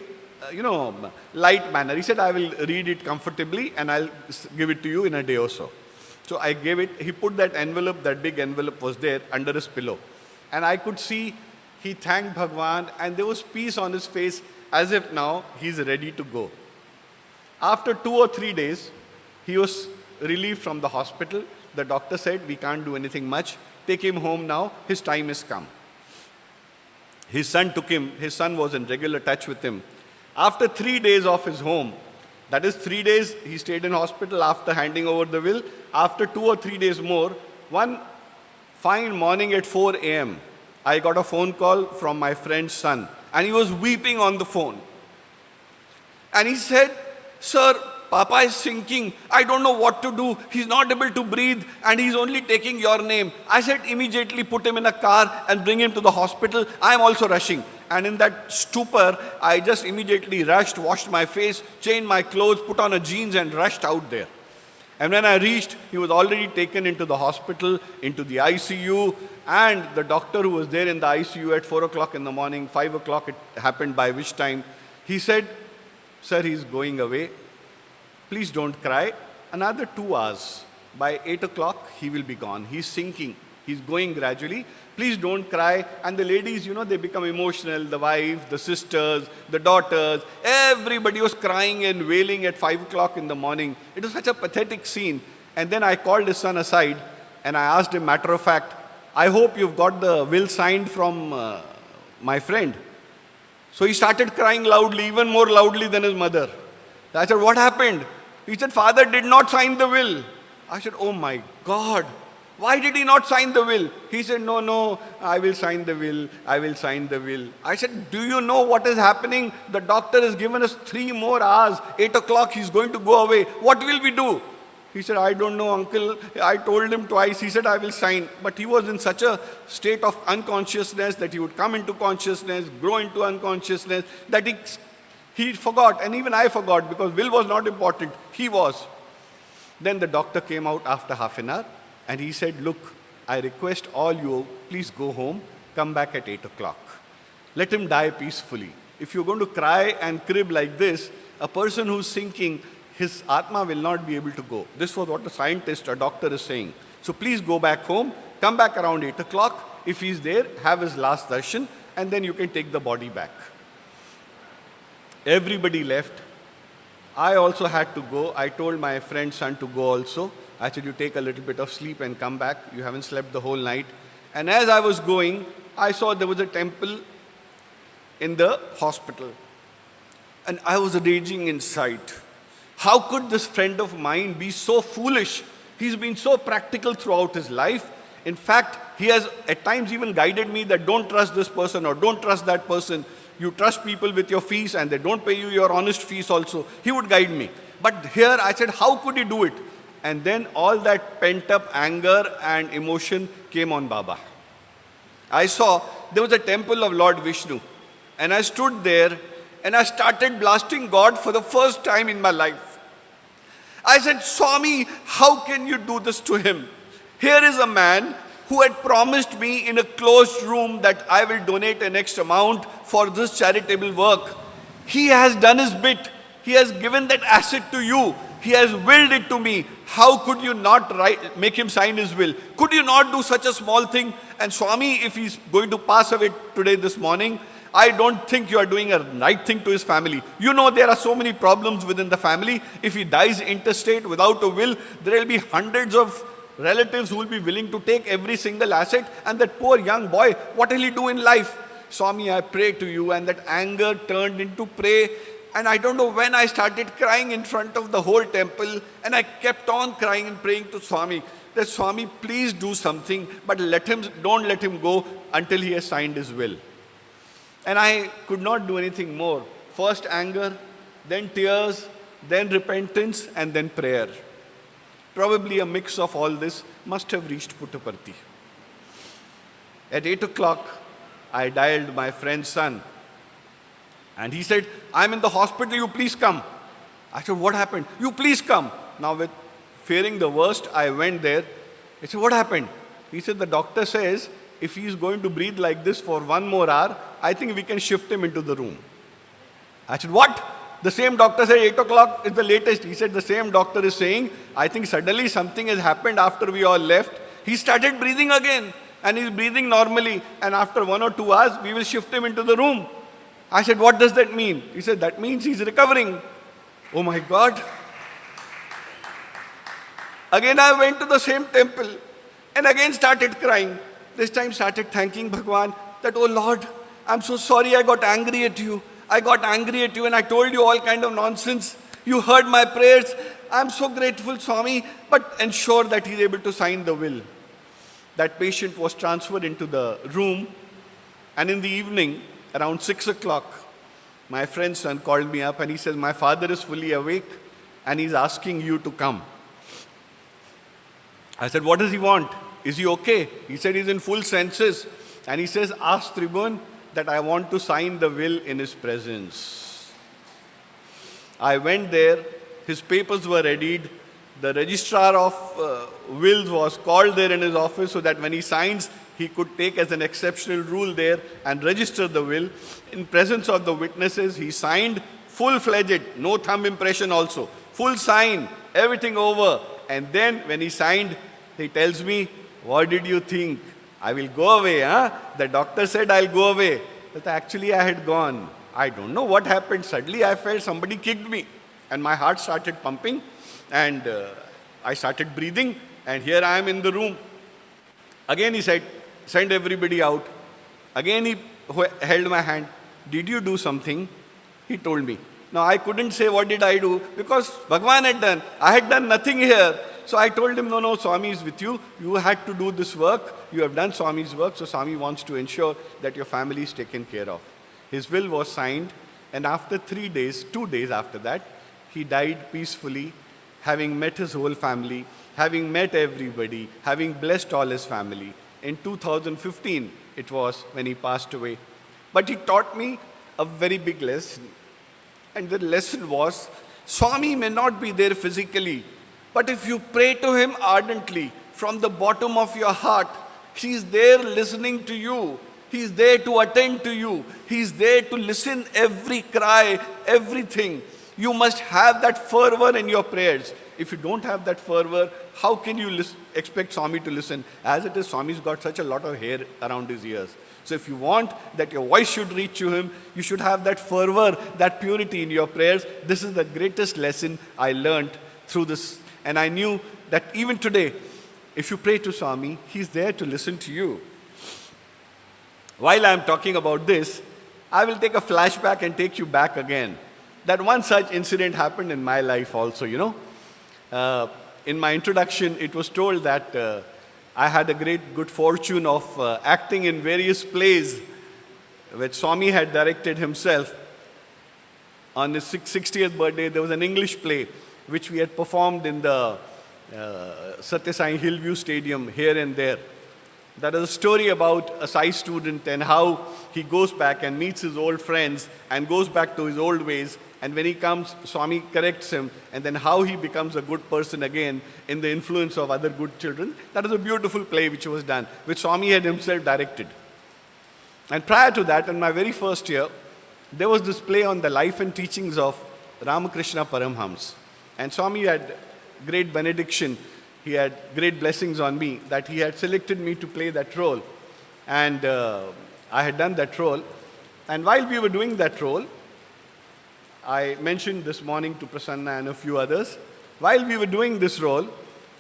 light manner. He said, I will read it comfortably and I'll give it to you in a day or so. So I gave it, he put that envelope, that big envelope was there under his pillow. And I could see he thanked Bhagwan and there was peace on his face as if now he's ready to go. After 2 or 3 days, he was relieved from the hospital. The doctor said, we can't do anything much. Take him home now, his time has come. His son took him, his son was in regular touch with him. After 3 days of his home, that is 3 days he stayed in hospital after handing over the will. After 2 or 3 days more, one fine morning at 4 a.m., I got a phone call from my friend's son and he was weeping on the phone. And he said, sir, Papa is sinking. I don't know what to do. He's not able to breathe and he's only taking your name. I said, immediately put him in a car and bring him to the hospital. I am also rushing. And in that stupor, I just immediately rushed, washed my face, changed my clothes, put on a jeans and rushed out there. And when I reached, he was already taken into the hospital, into the ICU. And the doctor who was there in the ICU at 4 o'clock in the morning, 5 o'clock it happened, by which time, he said, sir, he's going away. Please don't cry. Another 2 hours. By 8 o'clock, he will be gone. He's sinking. He's going gradually. Please don't cry. And the ladies, they become emotional. The wife, the sisters, the daughters, everybody was crying and wailing at 5 o'clock in the morning. It was such a pathetic scene. And then I called his son aside and I asked him, matter of fact, I hope you've got the will signed from my friend. So he started crying loudly, even more loudly than his mother. I said, what happened? He said, father did not sign the will. I said, oh my God, why did he not sign the will? He said, no, I will sign the will. I will sign the will. I said, do you know what is happening? The doctor has given us 3 more hours. 8 o'clock, he's going to go away. What will we do? He said, I don't know, uncle. I told him twice. He said, I will sign. But he was in such a state of unconsciousness that he would come into consciousness, grow into unconsciousness, that he forgot. And even I forgot because will was not important. He was. Then the doctor came out after half an hour and he said, look, I request all you, please go home, come back at 8 o'clock. Let him die peacefully. If you're going to cry and crib like this, a person who's sinking, his Atma will not be able to go. This was what a scientist, a doctor is saying. So please go back home, come back around 8 o'clock. If he's there, have his last darshan, and then you can take the body back. Everybody left. I also had to go. I told my friend's son to go also. I said, you take a little bit of sleep and come back. You haven't slept the whole night. And as I was going, I saw there was a temple in the hospital. And I was raging inside. How could this friend of mine be so foolish? He's been so practical throughout his life. In fact, he has at times even guided me that don't trust this person or don't trust that person. You trust people with your fees and they don't pay you your honest fees also. He would guide me. But here I said, how could he do it? And then all that pent up anger and emotion came on Baba. I saw there was a temple of Lord Vishnu. And I stood there and I started blasting God for the first time in my life. I said, Swami, how can you do this to him? Here is a man who had promised me in a closed room that I will donate an X amount for this charitable work. He has done his bit. He has given that asset to you. He has willed it to me. How could you not make him sign his will? Could you not do such a small thing? And Swami, if he's going to pass away today, this morning, I don't think you are doing a right thing to his family. You know there are so many problems within the family. If he dies intestate without a will, there will be hundreds of relatives who will be willing to take every single asset. And that poor young boy, what will he do in life? Swami, I pray to you. And that anger turned into prayer. And I don't know when I started crying in front of the whole temple. And I kept on crying and praying to Swami. That Swami, please do something. But don't let him go until he has signed his will. And I could not do anything more. First anger, then tears, then repentance, and then prayer. Probably a mix of all this must have reached Puttaparthi. At 8 o'clock, I dialed my friend's son. And he said, I'm in the hospital, you please come. I said, what happened? You please come. Now with fearing the worst, I went there. I said, what happened? He said, the doctor says, if he is going to breathe like this for 1 more hour, I think we can shift him into the room. I said, what? The same doctor said 8 o'clock is the latest. He said the same doctor is saying, I think suddenly something has happened after we all left. He started breathing again and he's breathing normally. And after 1 or 2 hours, we will shift him into the room. I said, what does that mean? He said, that means he's recovering. Oh my God. Again, I went to the same temple and again started crying. This time started thanking Bhagwan that, oh Lord, I'm so sorry I got angry at you. I got angry at you and I told you all kind of nonsense. You heard my prayers. I'm so grateful, Swami, but ensure that he's able to sign the will. That patient was transferred into the room, and in the evening, around 6 o'clock, my friend's son called me up and he says, my father is fully awake and he's asking you to come. I said, what does he want? Is he okay? He said he's in full senses. And he says, ask Tribhuvan that I want to sign the will in his presence. I went there, his papers were readied, the registrar of wills was called there in his office so that when he signs, he could take as an exceptional rule there and register the will. In presence of the witnesses, he signed full-fledged, no thumb impression also, full sign, everything over. And then when he signed, he tells me, what did you think? I will go away, huh? The doctor said I'll go away. But actually I had gone. I don't know what happened. Suddenly I felt somebody kicked me. And my heart started pumping. And I started breathing. And here I am in the room. Again he said, send everybody out. Again he held my hand. Did you do something? He told me. Now I couldn't say what did I do because Bhagwan had done. I had done nothing here. So I told him, no, Swami is with you. You had to do this work. You have done Swami's work. So Swami wants to ensure that your family is taken care of. His will was signed. And after 3 days, 2 days after that, he died peacefully, having met his whole family, having met everybody, having blessed all his family. In 2015, it was when he passed away. But he taught me a very big lesson. And the lesson was, Swami may not be there physically, but if you pray to him ardently, from the bottom of your heart, he is there listening to you. He is there to attend to you. He is there to listen every cry, everything. You must have that fervor in your prayers. If you don't have that fervor, how can you expect Swami to listen? As it is, Swami's got such a lot of hair around his ears. So if you want that your voice should reach to him, you should have that fervor, that purity in your prayers. This is the greatest lesson I learned through this. And I knew that even today, if you pray to Swami, he's there to listen to you. While I'm talking about this, I will take a flashback and take you back again. That one such incident happened in my life also, you know. In my introduction, it was told that I had a great good fortune of acting in various plays which Swami had directed himself. On his 60th birthday, there was an English play which we had performed in the Satya Sai Hillview Stadium here and there. That is a story about a Sai student and how he goes back and meets his old friends and goes back to his old ways. And when he comes, Swami corrects him, and then how he becomes a good person again in the influence of other good children. That is a beautiful play which was done, which Swami had himself directed. And prior to that, in my very first year, there was this play on the life and teachings of Ramakrishna Paramhams. And Swami had great benediction. He had great blessings on me that he had selected me to play that role. And I had done that role. And while we were doing that role, I mentioned this morning to Prasanna and a few others, while we were doing this role,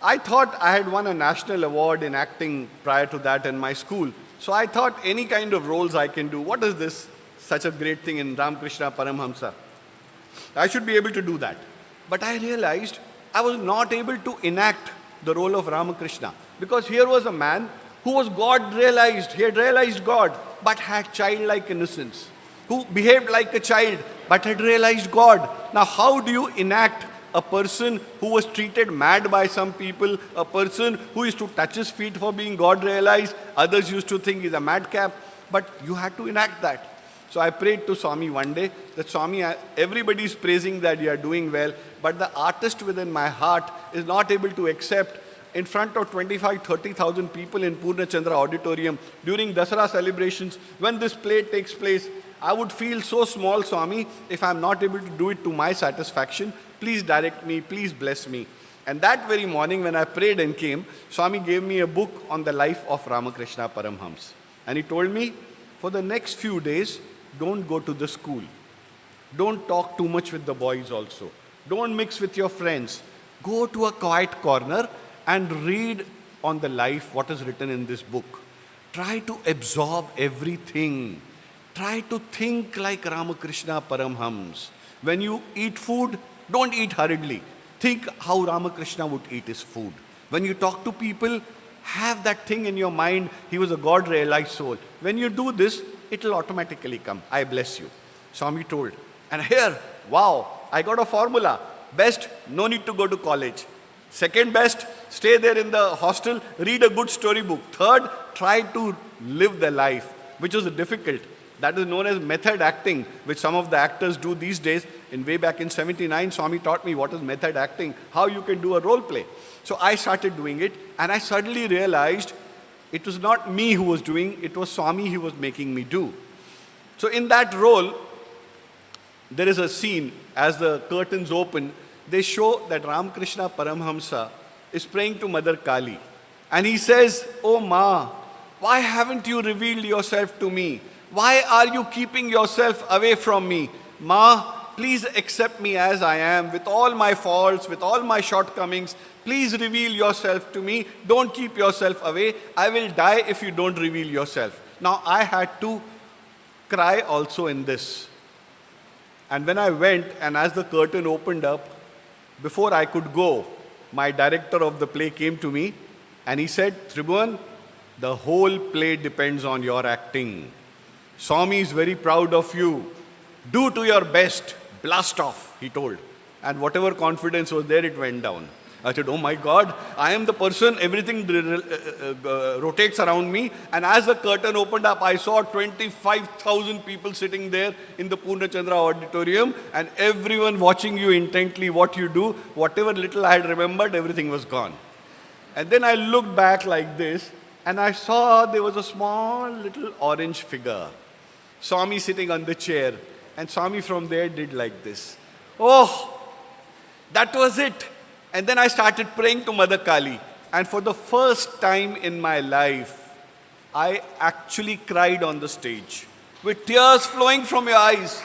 I thought I had won a national award in acting prior to that in my school. So I thought any kind of roles I can do. What is this? Such a great thing in Ramakrishna Paramhamsa. I should be able to do that. But I realized I was not able to enact the role of Ramakrishna. Because here was a man who was God realized. He had realized God, but had childlike innocence. Who behaved like a child, but had realized God. Now how do you enact a person who was treated mad by some people, a person who used to touch his feet for being God realized, others used to think he's a madcap, but you had to enact that. So I prayed to Swami one day that Swami, everybody is praising that you are doing well, but the artist within my heart is not able to accept in front of 25,000-30,000 people in Purnachandra Auditorium during Dasara celebrations. When this play takes place, I would feel so small, Swami, if I'm not able to do it to my satisfaction. Please direct me, please bless me. And that very morning when I prayed and came, Swami gave me a book on the life of Ramakrishna Paramhams. And he told me, for the next few days, don't go to the school. Don't talk too much with the boys also. Don't mix with your friends. Go to a quiet corner and read on the life what is written in this book. Try to absorb everything. Try to think like Ramakrishna Paramhams. When you eat food, don't eat hurriedly. Think how Ramakrishna would eat his food. When you talk to people, have that thing in your mind, he was a God-realized soul. When you do this, it will automatically come. I bless you. Swami told. And here, wow, I got a formula. Best, no need to go to college. Second best, stay there in the hostel, read a good storybook. Third, try to live the life, which was difficult. That is known as method acting, which some of the actors do these days. In way back in 79, Swami taught me what is method acting, how you can do a role play. So I started doing it, and I suddenly realized it was not me who was doing, it was Swami who was making me do. So in that role, there is a scene, as the curtains open, they show that Ramakrishna Paramhamsa is praying to Mother Kali. And he says, "Oh Ma, why haven't you revealed yourself to me? Why are you keeping yourself away from me? Ma, please accept me as I am, with all my faults, with all my shortcomings. Please reveal yourself to me. Don't keep yourself away. I will die if you don't reveal yourself." Now, I had to cry also in this. And when I went, and as the curtain opened up, before I could go, my director of the play came to me and he said, "Tribhuvan, the whole play depends on your acting. Swami is very proud of you. Do to your best. Blast off," he told. And whatever confidence was there, it went down. I said, "Oh my God, I am the person, everything rotates around me." And as the curtain opened up, I saw 25,000 people sitting there in the Purnachandra auditorium, and everyone watching you intently, what you do. Whatever little I had remembered, everything was gone. And then I looked back like this, and I saw there was a small little orange figure. Swami sitting on the chair, and Swami from there did like this. Oh, that was it. And then I started praying to Mother Kali. And for the first time in my life, I actually cried on the stage with tears flowing from your eyes.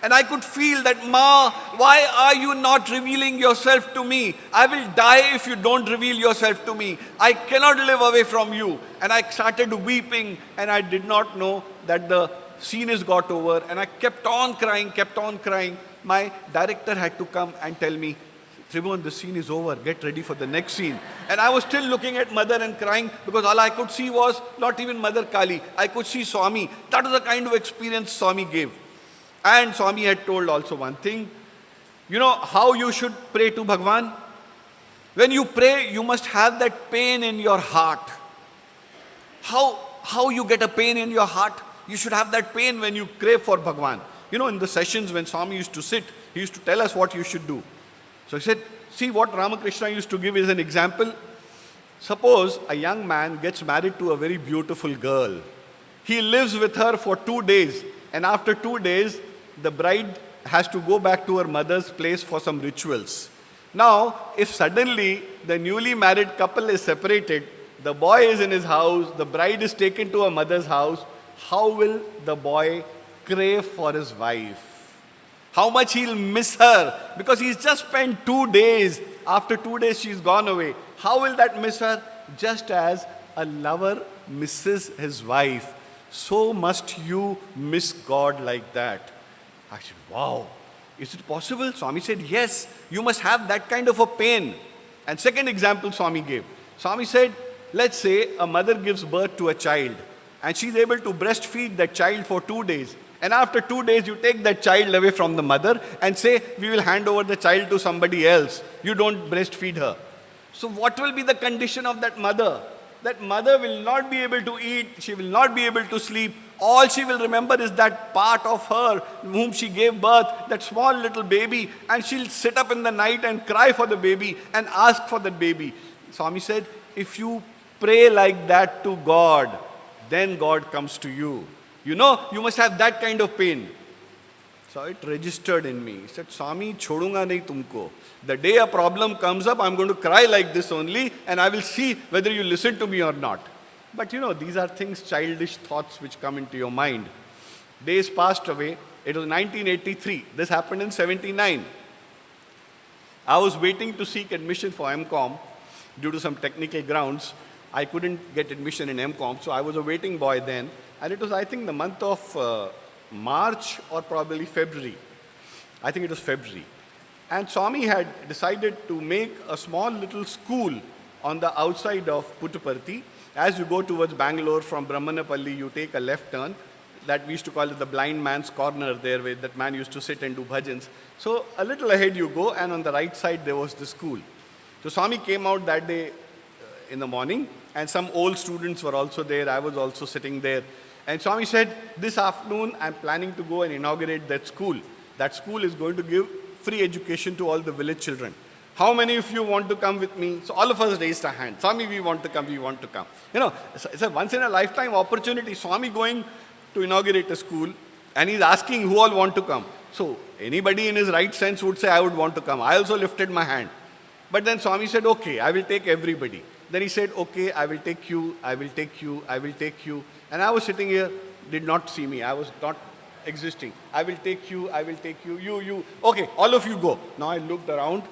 And I could feel that, "Ma, why are you not revealing yourself to me? I will die if you don't reveal yourself to me. I cannot live away from you." And I started weeping, and I did not know that the scene is got over. And I kept on crying, kept on crying. My director had to come and tell me, "Tribhuvan, the scene is over. Get ready for the next scene." And I was still looking at Mother and crying, because all I could see was not even Mother Kali. I could see Swami. That was the kind of experience Swami gave. And Swami had told also one thing. You know how you should pray to Bhagwan? When you pray, you must have that pain in your heart. How you get a pain in your heart? You should have that pain when you crave for Bhagwan. You know, in the sessions when Swami used to sit, he used to tell us what you should do. So he said, see what Ramakrishna used to give is an example. Suppose a young man gets married to a very beautiful girl. He lives with her for 2 days. And after 2 days, the bride has to go back to her mother's place for some rituals. Now, if suddenly the newly married couple is separated, the boy is in his house, the bride is taken to her mother's house, how will the boy crave for his wife? How much he'll miss her, because he's just spent 2 days. After 2 days, she's gone away. How will that miss her? Just as a lover misses his wife, so must you miss God like that. I said, wow, is it possible? Swami said, yes, you must have that kind of a pain. And second example Swami gave. Swami said, let's say a mother gives birth to a child, and she's able to breastfeed that child for 2 days. And after 2 days, you take that child away from the mother and say, we will hand over the child to somebody else. You don't breastfeed her. So what will be the condition of that mother? That mother will not be able to eat. She will not be able to sleep. All she will remember is that part of her whom she gave birth, that small little baby. And she'll sit up in the night and cry for the baby and ask for the baby. Swami said, if you pray like that to God, then God comes to you. You know, you must have that kind of pain. So it registered in me. He said, Swami, chodunga nahi tumko. The day a problem comes up, I'm going to cry like this only, and I will see whether you listen to me or not. But you know, these are things, childish thoughts which come into your mind. Days passed away. It was 1983. This happened in 79. I was waiting to seek admission for MCOM. Due to some technical grounds, I couldn't get admission in MCOM, so I was a waiting boy then. And it was, I think, the month of March or probably February. I think it was February. And Swami had decided to make a small little school on the outside of Puttaparthi. As you go towards Bangalore from Brahmanapalli, you take a left turn. That we used to call it the blind man's corner there, where that man used to sit and do bhajans. So a little ahead you go, and on the right side there was the school. So Swami came out that day in the morning, and some old students were also there. I was also sitting there. And Swami said, this afternoon I'm planning to go and inaugurate that school. That school is going to give free education to all the village children. How many of you want to come with me? So all of us raised our hand. Swami, we want to come, we want to come. You know, it's a once in a lifetime opportunity. Swami going to inaugurate a school, and he's asking who all want to come. So anybody in his right sense would say, I would want to come. I also lifted my hand. But then Swami said, okay, I will take everybody. Then he said, okay, I will take you, I will take you, I will take you. And I was sitting here, did not see me. I was not existing. I will take you, I will take you, you. Okay, all of you go. Now I looked around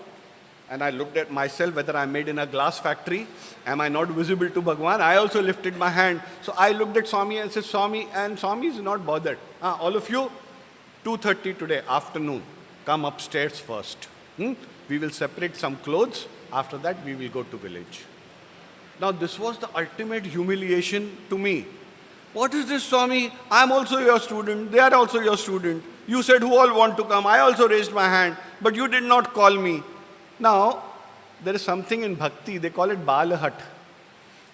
and I looked at myself, whether I'm made in a glass factory. Am I not visible to Bhagwan? I also lifted my hand. So I looked at Swami and said, Swami, and Swami is not bothered. All of you, 2:30 today, afternoon, come upstairs first. We will separate some clothes. After that, we will go to village. Now, this was the ultimate humiliation to me. What is this, Swami? I am also your student. They are also your student. You said who all want to come. I also raised my hand. But you did not call me. Now, there is something in bhakti. They call it Balahat.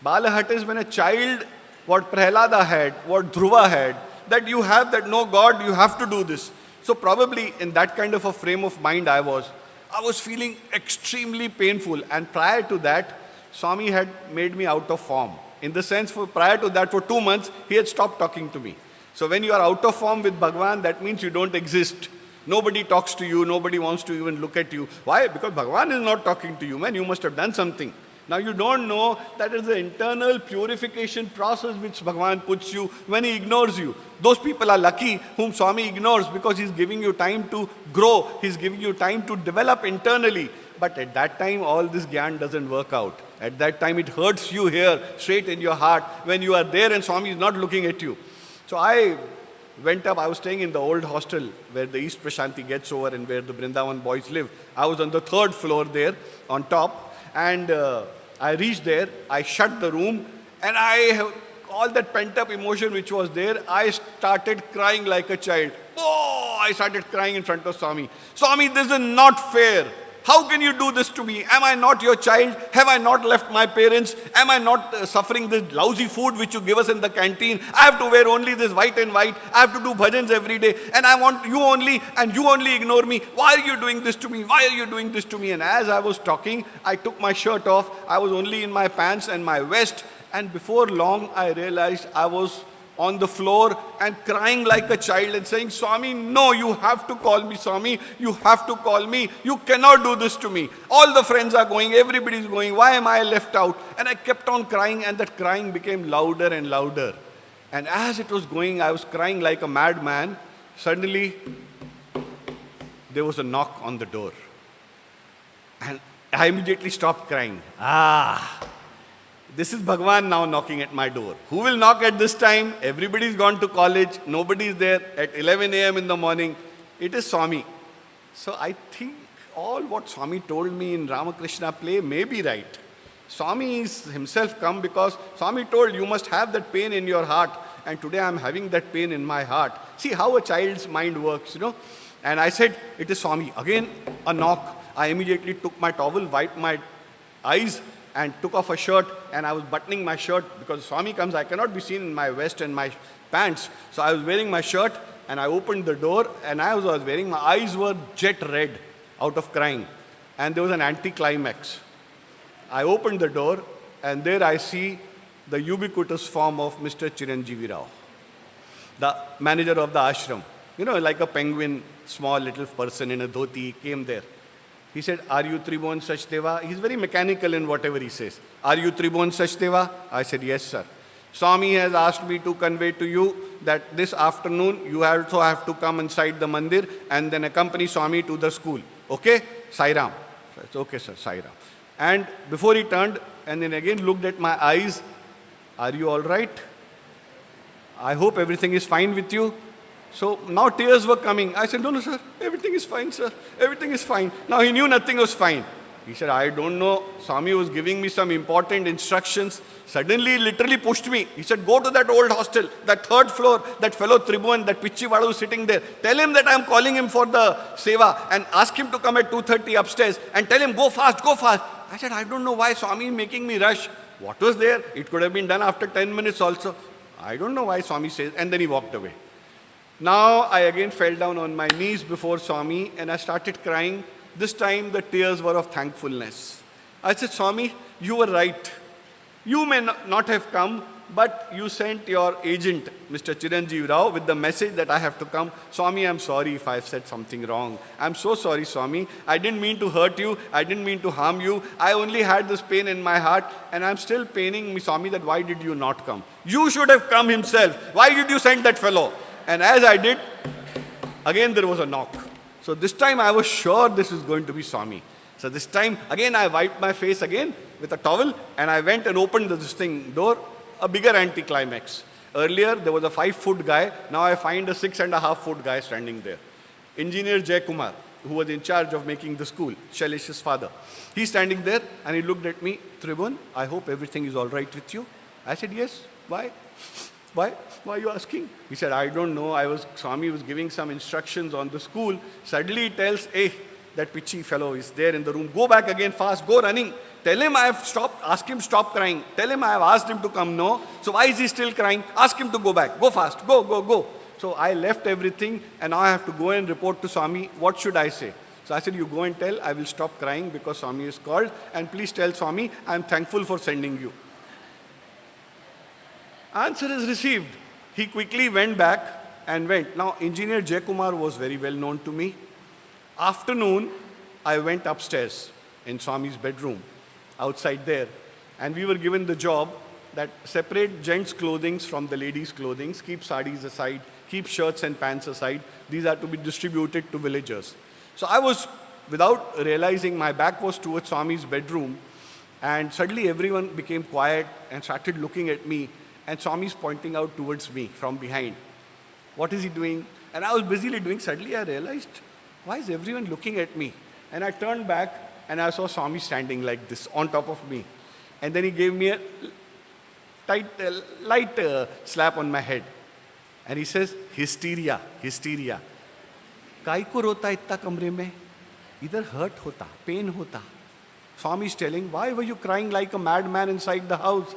Balahat is when a child, what Prahlada had, what Dhruva had, that you have that, no God, you have to do this. So probably in that kind of a frame of mind I was feeling extremely painful. And prior to that, Swami had made me out of form. In the sense, prior to that, for 2 months, he had stopped talking to me. So when you are out of form with Bhagwan, that means you don't exist. Nobody talks to you, nobody wants to even look at you. Why? Because Bhagwan is not talking to you, man. You must have done something. Now you don't know that is the internal purification process which Bhagwan puts you when he ignores you. Those people are lucky whom Swami ignores because he's giving you time to grow. He's giving you time to develop internally. But at that time, all this gyan doesn't work out. At that time, it hurts you here, straight in your heart, when you are there and Swami is not looking at you. So I went up. I was staying in the old hostel where the East Prashanti gets over and where the Brindavan boys live. I was on the 3rd floor there, on top. And I reached there. I shut the room. And all that pent-up emotion which was there, I started crying like a child. Oh, I started crying in front of Swami. Swami, this is not fair. How can you do this to me? Am I not your child? Have I not left my parents? Am I not suffering this lousy food which you give us in the canteen? I have to wear only this white and white. I have to do bhajans every day. And I want you only, and you only ignore me. Why are you doing this to me? Why are you doing this to me? And as I was talking, I took my shirt off. I was only in my pants and my vest. And before long, I realized I was on the floor and crying like a child and saying, Swami, no, you have to call me, Swami. You have to call me. You cannot do this to me. All the friends are going. Everybody is going. Why am I left out? And I kept on crying, and that crying became louder and louder. And as it was going, I was crying like a madman. Suddenly, there was a knock on the door. And I immediately stopped crying. This is Bhagwan now knocking at my door. Who will knock at this time? Everybody's gone to college. Nobody's there at 11 a.m. in the morning. It is Swami. So I think all what Swami told me in Ramakrishna play may be right. Swami is himself come because Swami told you must have that pain in your heart. And today I'm having that pain in my heart. See how a child's mind works, And I said, it is Swami. Again, a knock. I immediately took my towel, wiped my eyes, and took off a shirt, and I was buttoning my shirt because Swami comes, I cannot be seen in my vest and my pants. So I was wearing my shirt, and I opened the door, and I was wearing, my eyes were jet red out of crying. And there was an anticlimax. I opened the door, and there I see the ubiquitous form of Mr. Chiranjeevi Rao. the manager of the ashram. You know, like a penguin, small little person in a dhoti, came there. He said, "Are you Tribhuvan Sachdeva?" He's very mechanical in whatever he says. "Are you Tribhuvan Sachdeva?" I said, "Yes, sir. Swami has asked me to convey to you that this afternoon you also have to come inside the mandir and then accompany Swami to the school. Okay? Sai Ram." So I said, "Okay, sir, Sai Ram." And before he turned and then again looked at my eyes, "Are you all right? I hope everything is fine with you." So now tears were coming. I said, "No, no, sir, everything is fine, sir. Everything is fine." Now he knew nothing was fine. He said, "I don't know. Swami was giving me some important instructions. Suddenly, he literally pushed me. He said, 'Go to that old hostel, that third floor, that fellow Tribhuvan, that Pichi Vadu is sitting there. Tell him that I am calling him for the seva and ask him to come at 2:30 upstairs and tell him, go fast, go fast.'" I said, "I don't know why Swami is making me rush. What was there? It could have been done after 10 minutes also. I don't know why Swami says." And then he walked away. Now I again fell down on my knees before Swami and I started crying. This time the tears were of thankfulness. I said, "Swami, you were right. You may not have come, but you sent your agent, Mr. Chiranjeev Rao, with the message that I have to come. Swami, I'm sorry if I've said something wrong. I'm so sorry, Swami. I didn't mean to hurt you. I didn't mean to harm you. I only had this pain in my heart and I'm still paining me, Swami, that why did you not come? You should have come himself. Why did you send that fellow?" And as I did, again there was a knock. So this time I was sure this is going to be Swami. So this time again I wiped my face again with a towel and I went and opened this thing door, a bigger anticlimax. Earlier there was a 5-foot guy, now I find a 6.5-foot guy standing there. Engineer Jay Kumar, who was in charge of making the school, Shailesh's father. He's standing there and he looked at me, "Tribhuvan, I hope everything is all right with you." I said, "Yes." "Why? Why? Why are you asking?" He said, "I don't know. Swami was giving some instructions on the school. Suddenly he tells, 'Hey, that Pichi fellow is there in the room. Go back again fast. Go running. Tell him I have stopped. Ask him stop crying. Tell him I have asked him to come. No. So why is he still crying? Ask him to go back. Go fast. Go, go, go.' So I left everything and now I have to go and report to Swami. What should I say?" So I said, "You go and tell I will stop crying because Swami is called, and please tell Swami I am thankful for sending you." Answer is received. He quickly went back and went. Now, Engineer Jay Kumar was very well known to me. Afternoon, I went upstairs in Swami's bedroom, outside there, and we were given the job that separate gents' clothing from the ladies' clothing, keep sarees aside, keep shirts and pants aside. These are to be distributed to villagers. So I was, without realizing, my back was towards Swami's bedroom, and suddenly everyone became quiet and started looking at me. And Swami's pointing out towards me from behind. What is he doing? And I was busily doing. Suddenly I realized, why is everyone looking at me? And I turned back and I saw Swami standing like this on top of me. And then he gave me a light slap on my head. And he says, "Hysteria, hysteria. Kai ko rota itta kamre mein? Idhar hurt hota, pain hota." Swami is telling, "Why were you crying like a madman inside the house?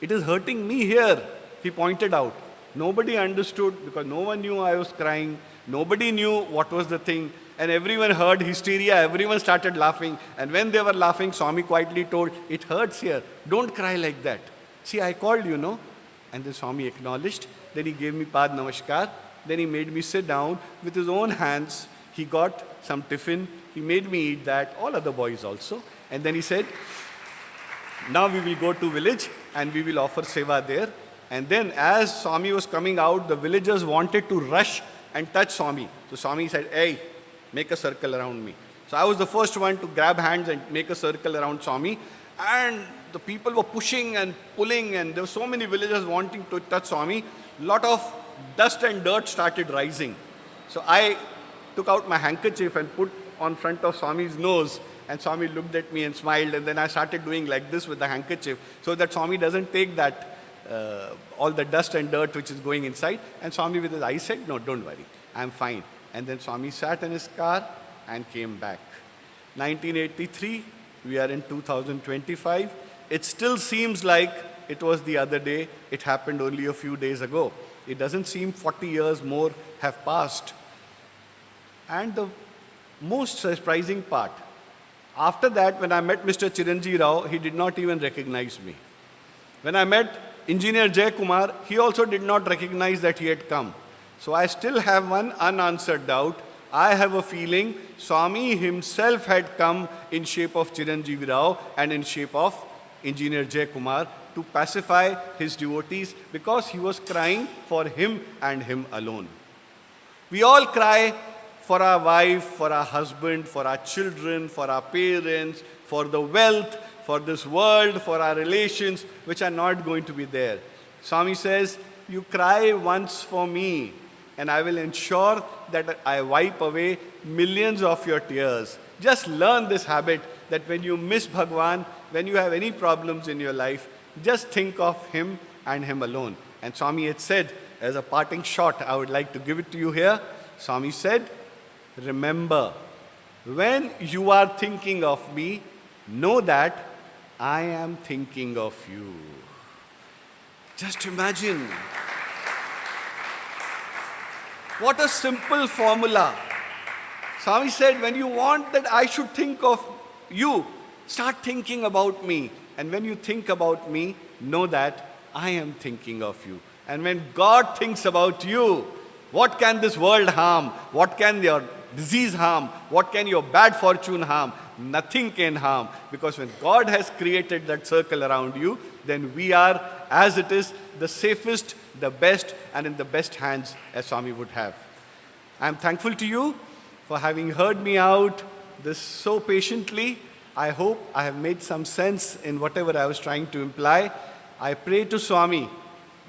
It is hurting me here," he pointed out. Nobody understood because no one knew I was crying. Nobody knew what was the thing. And everyone heard hysteria. Everyone started laughing. And when they were laughing, Swami quietly told, "It hurts here. Don't cry like that. See, I called you, no?" And then Swami acknowledged. Then he gave me Pad Namaskar. Then he made me sit down with his own hands. He got some tiffin. He made me eat that. All other boys also. And then he said, "Now we will go to village and we will offer seva there." And then as Swami was coming out, the villagers wanted to rush and touch Swami. So Swami said, "Hey, make a circle around me." So I was the first one to grab hands and make a circle around Swami. And the people were pushing and pulling and there were so many villagers wanting to touch Swami. Lot of dust and dirt started rising. So I took out my handkerchief and put on front of Swami's nose. And Swami looked at me and smiled, and then I started doing like this with the handkerchief so that Swami doesn't take that, all the dust and dirt which is going inside. And Swami with his eyes said, "No, don't worry, I'm fine." And then Swami sat in his car and came back. 1983, we are in 2025. It still seems like it was the other day. It happened only a few days ago. It doesn't seem 40 years more have passed. And the most surprising part, after that, when I met Mr. Chiranjeev Rao, he did not even recognize me. When I met Engineer Jay Kumar, he also did not recognize that he had come. So I still have one unanswered doubt. I have a feeling Swami himself had come in shape of Chiranjeevi Rao and in shape of Engineer Jay Kumar to pacify his devotees because he was crying for him and him alone. We all cry for our wife, for our husband, for our children, for our parents, for the wealth, for this world, for our relations, which are not going to be there. Swami says, you cry once for me, and I will ensure that I wipe away millions of your tears. Just learn this habit that when you miss Bhagwan, when you have any problems in your life, just think of him and him alone. And Swami had said, as a parting shot, I would like to give it to you here. Swami said, remember, when you are thinking of me, know that I am thinking of you. Just imagine. What a simple formula. Swami said, when you want that I should think of you, start thinking about me. And when you think about me, know that I am thinking of you. And when God thinks about you, what can this world harm? What can your disease harm? What can your bad fortune harm? Nothing can harm. Because when God has created that circle around you, then we are, as it is, the safest, the best, and in the best hands as Swami would have. I am thankful to you for having heard me out this so patiently. I hope I have made some sense in whatever I was trying to imply. I pray to Swami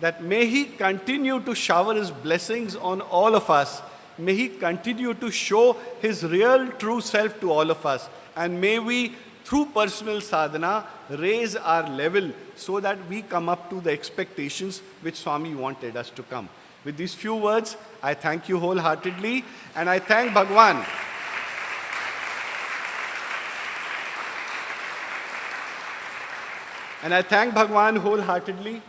that may he continue to shower his blessings on all of us. May he continue to show his real true self to all of us. And may we, through personal sadhana, raise our level so that we come up to the expectations which Swami wanted us to come. With these few words, I thank you wholeheartedly, and I thank Bhagwan. And I thank Bhagwan wholeheartedly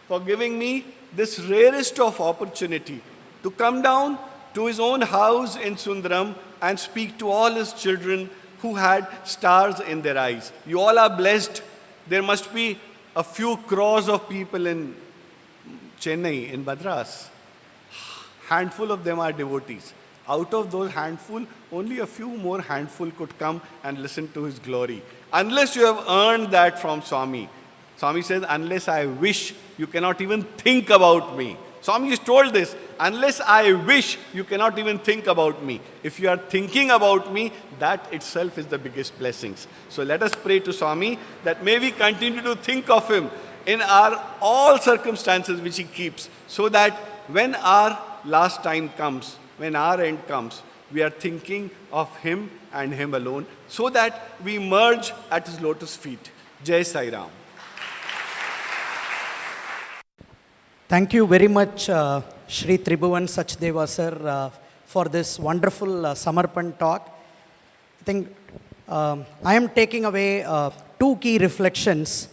for giving me this rarest of opportunity to come down to his own house in Sundaram and speak to all his children who had stars in their eyes. You all are blessed. There must be a few crores of people in Chennai, in Madras. Handful of them are devotees. Out of those handful, only a few more handful could come and listen to his glory. Unless you have earned that from Swami. Swami says, unless I wish, you cannot even think about me. Swami has told this, unless I wish, you cannot even think about me. If you are thinking about me, that itself is the biggest blessings. So let us pray to Swami that may we continue to think of him in our all circumstances which he keeps, so that when our last time comes, when our end comes, we are thinking of him and him alone, so that we merge at his lotus feet. Jai Sai Ram. Thank you very much, Shri Tribhuvan Sachdeva sir, for this wonderful Samarpan talk. I think I am taking away two key reflections.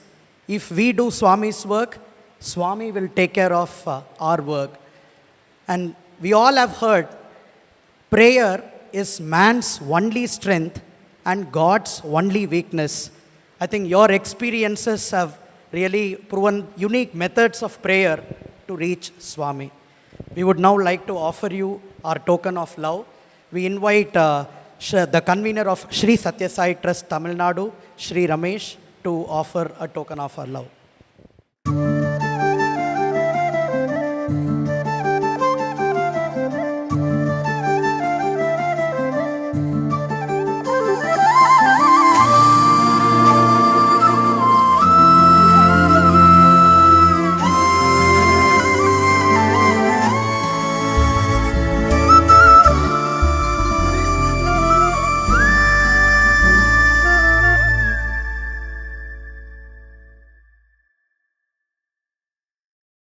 If we do Swami's work, Swami will take care of our work. And we all have heard, prayer is man's only strength and God's only weakness. I think your experiences have really proven unique methods of prayer to reach Swami. We would now like to offer you our token of love. We invite the convener of Sri Sathya Sai Trust Tamil Nadu, Sri Ramesh, to offer a token of our love.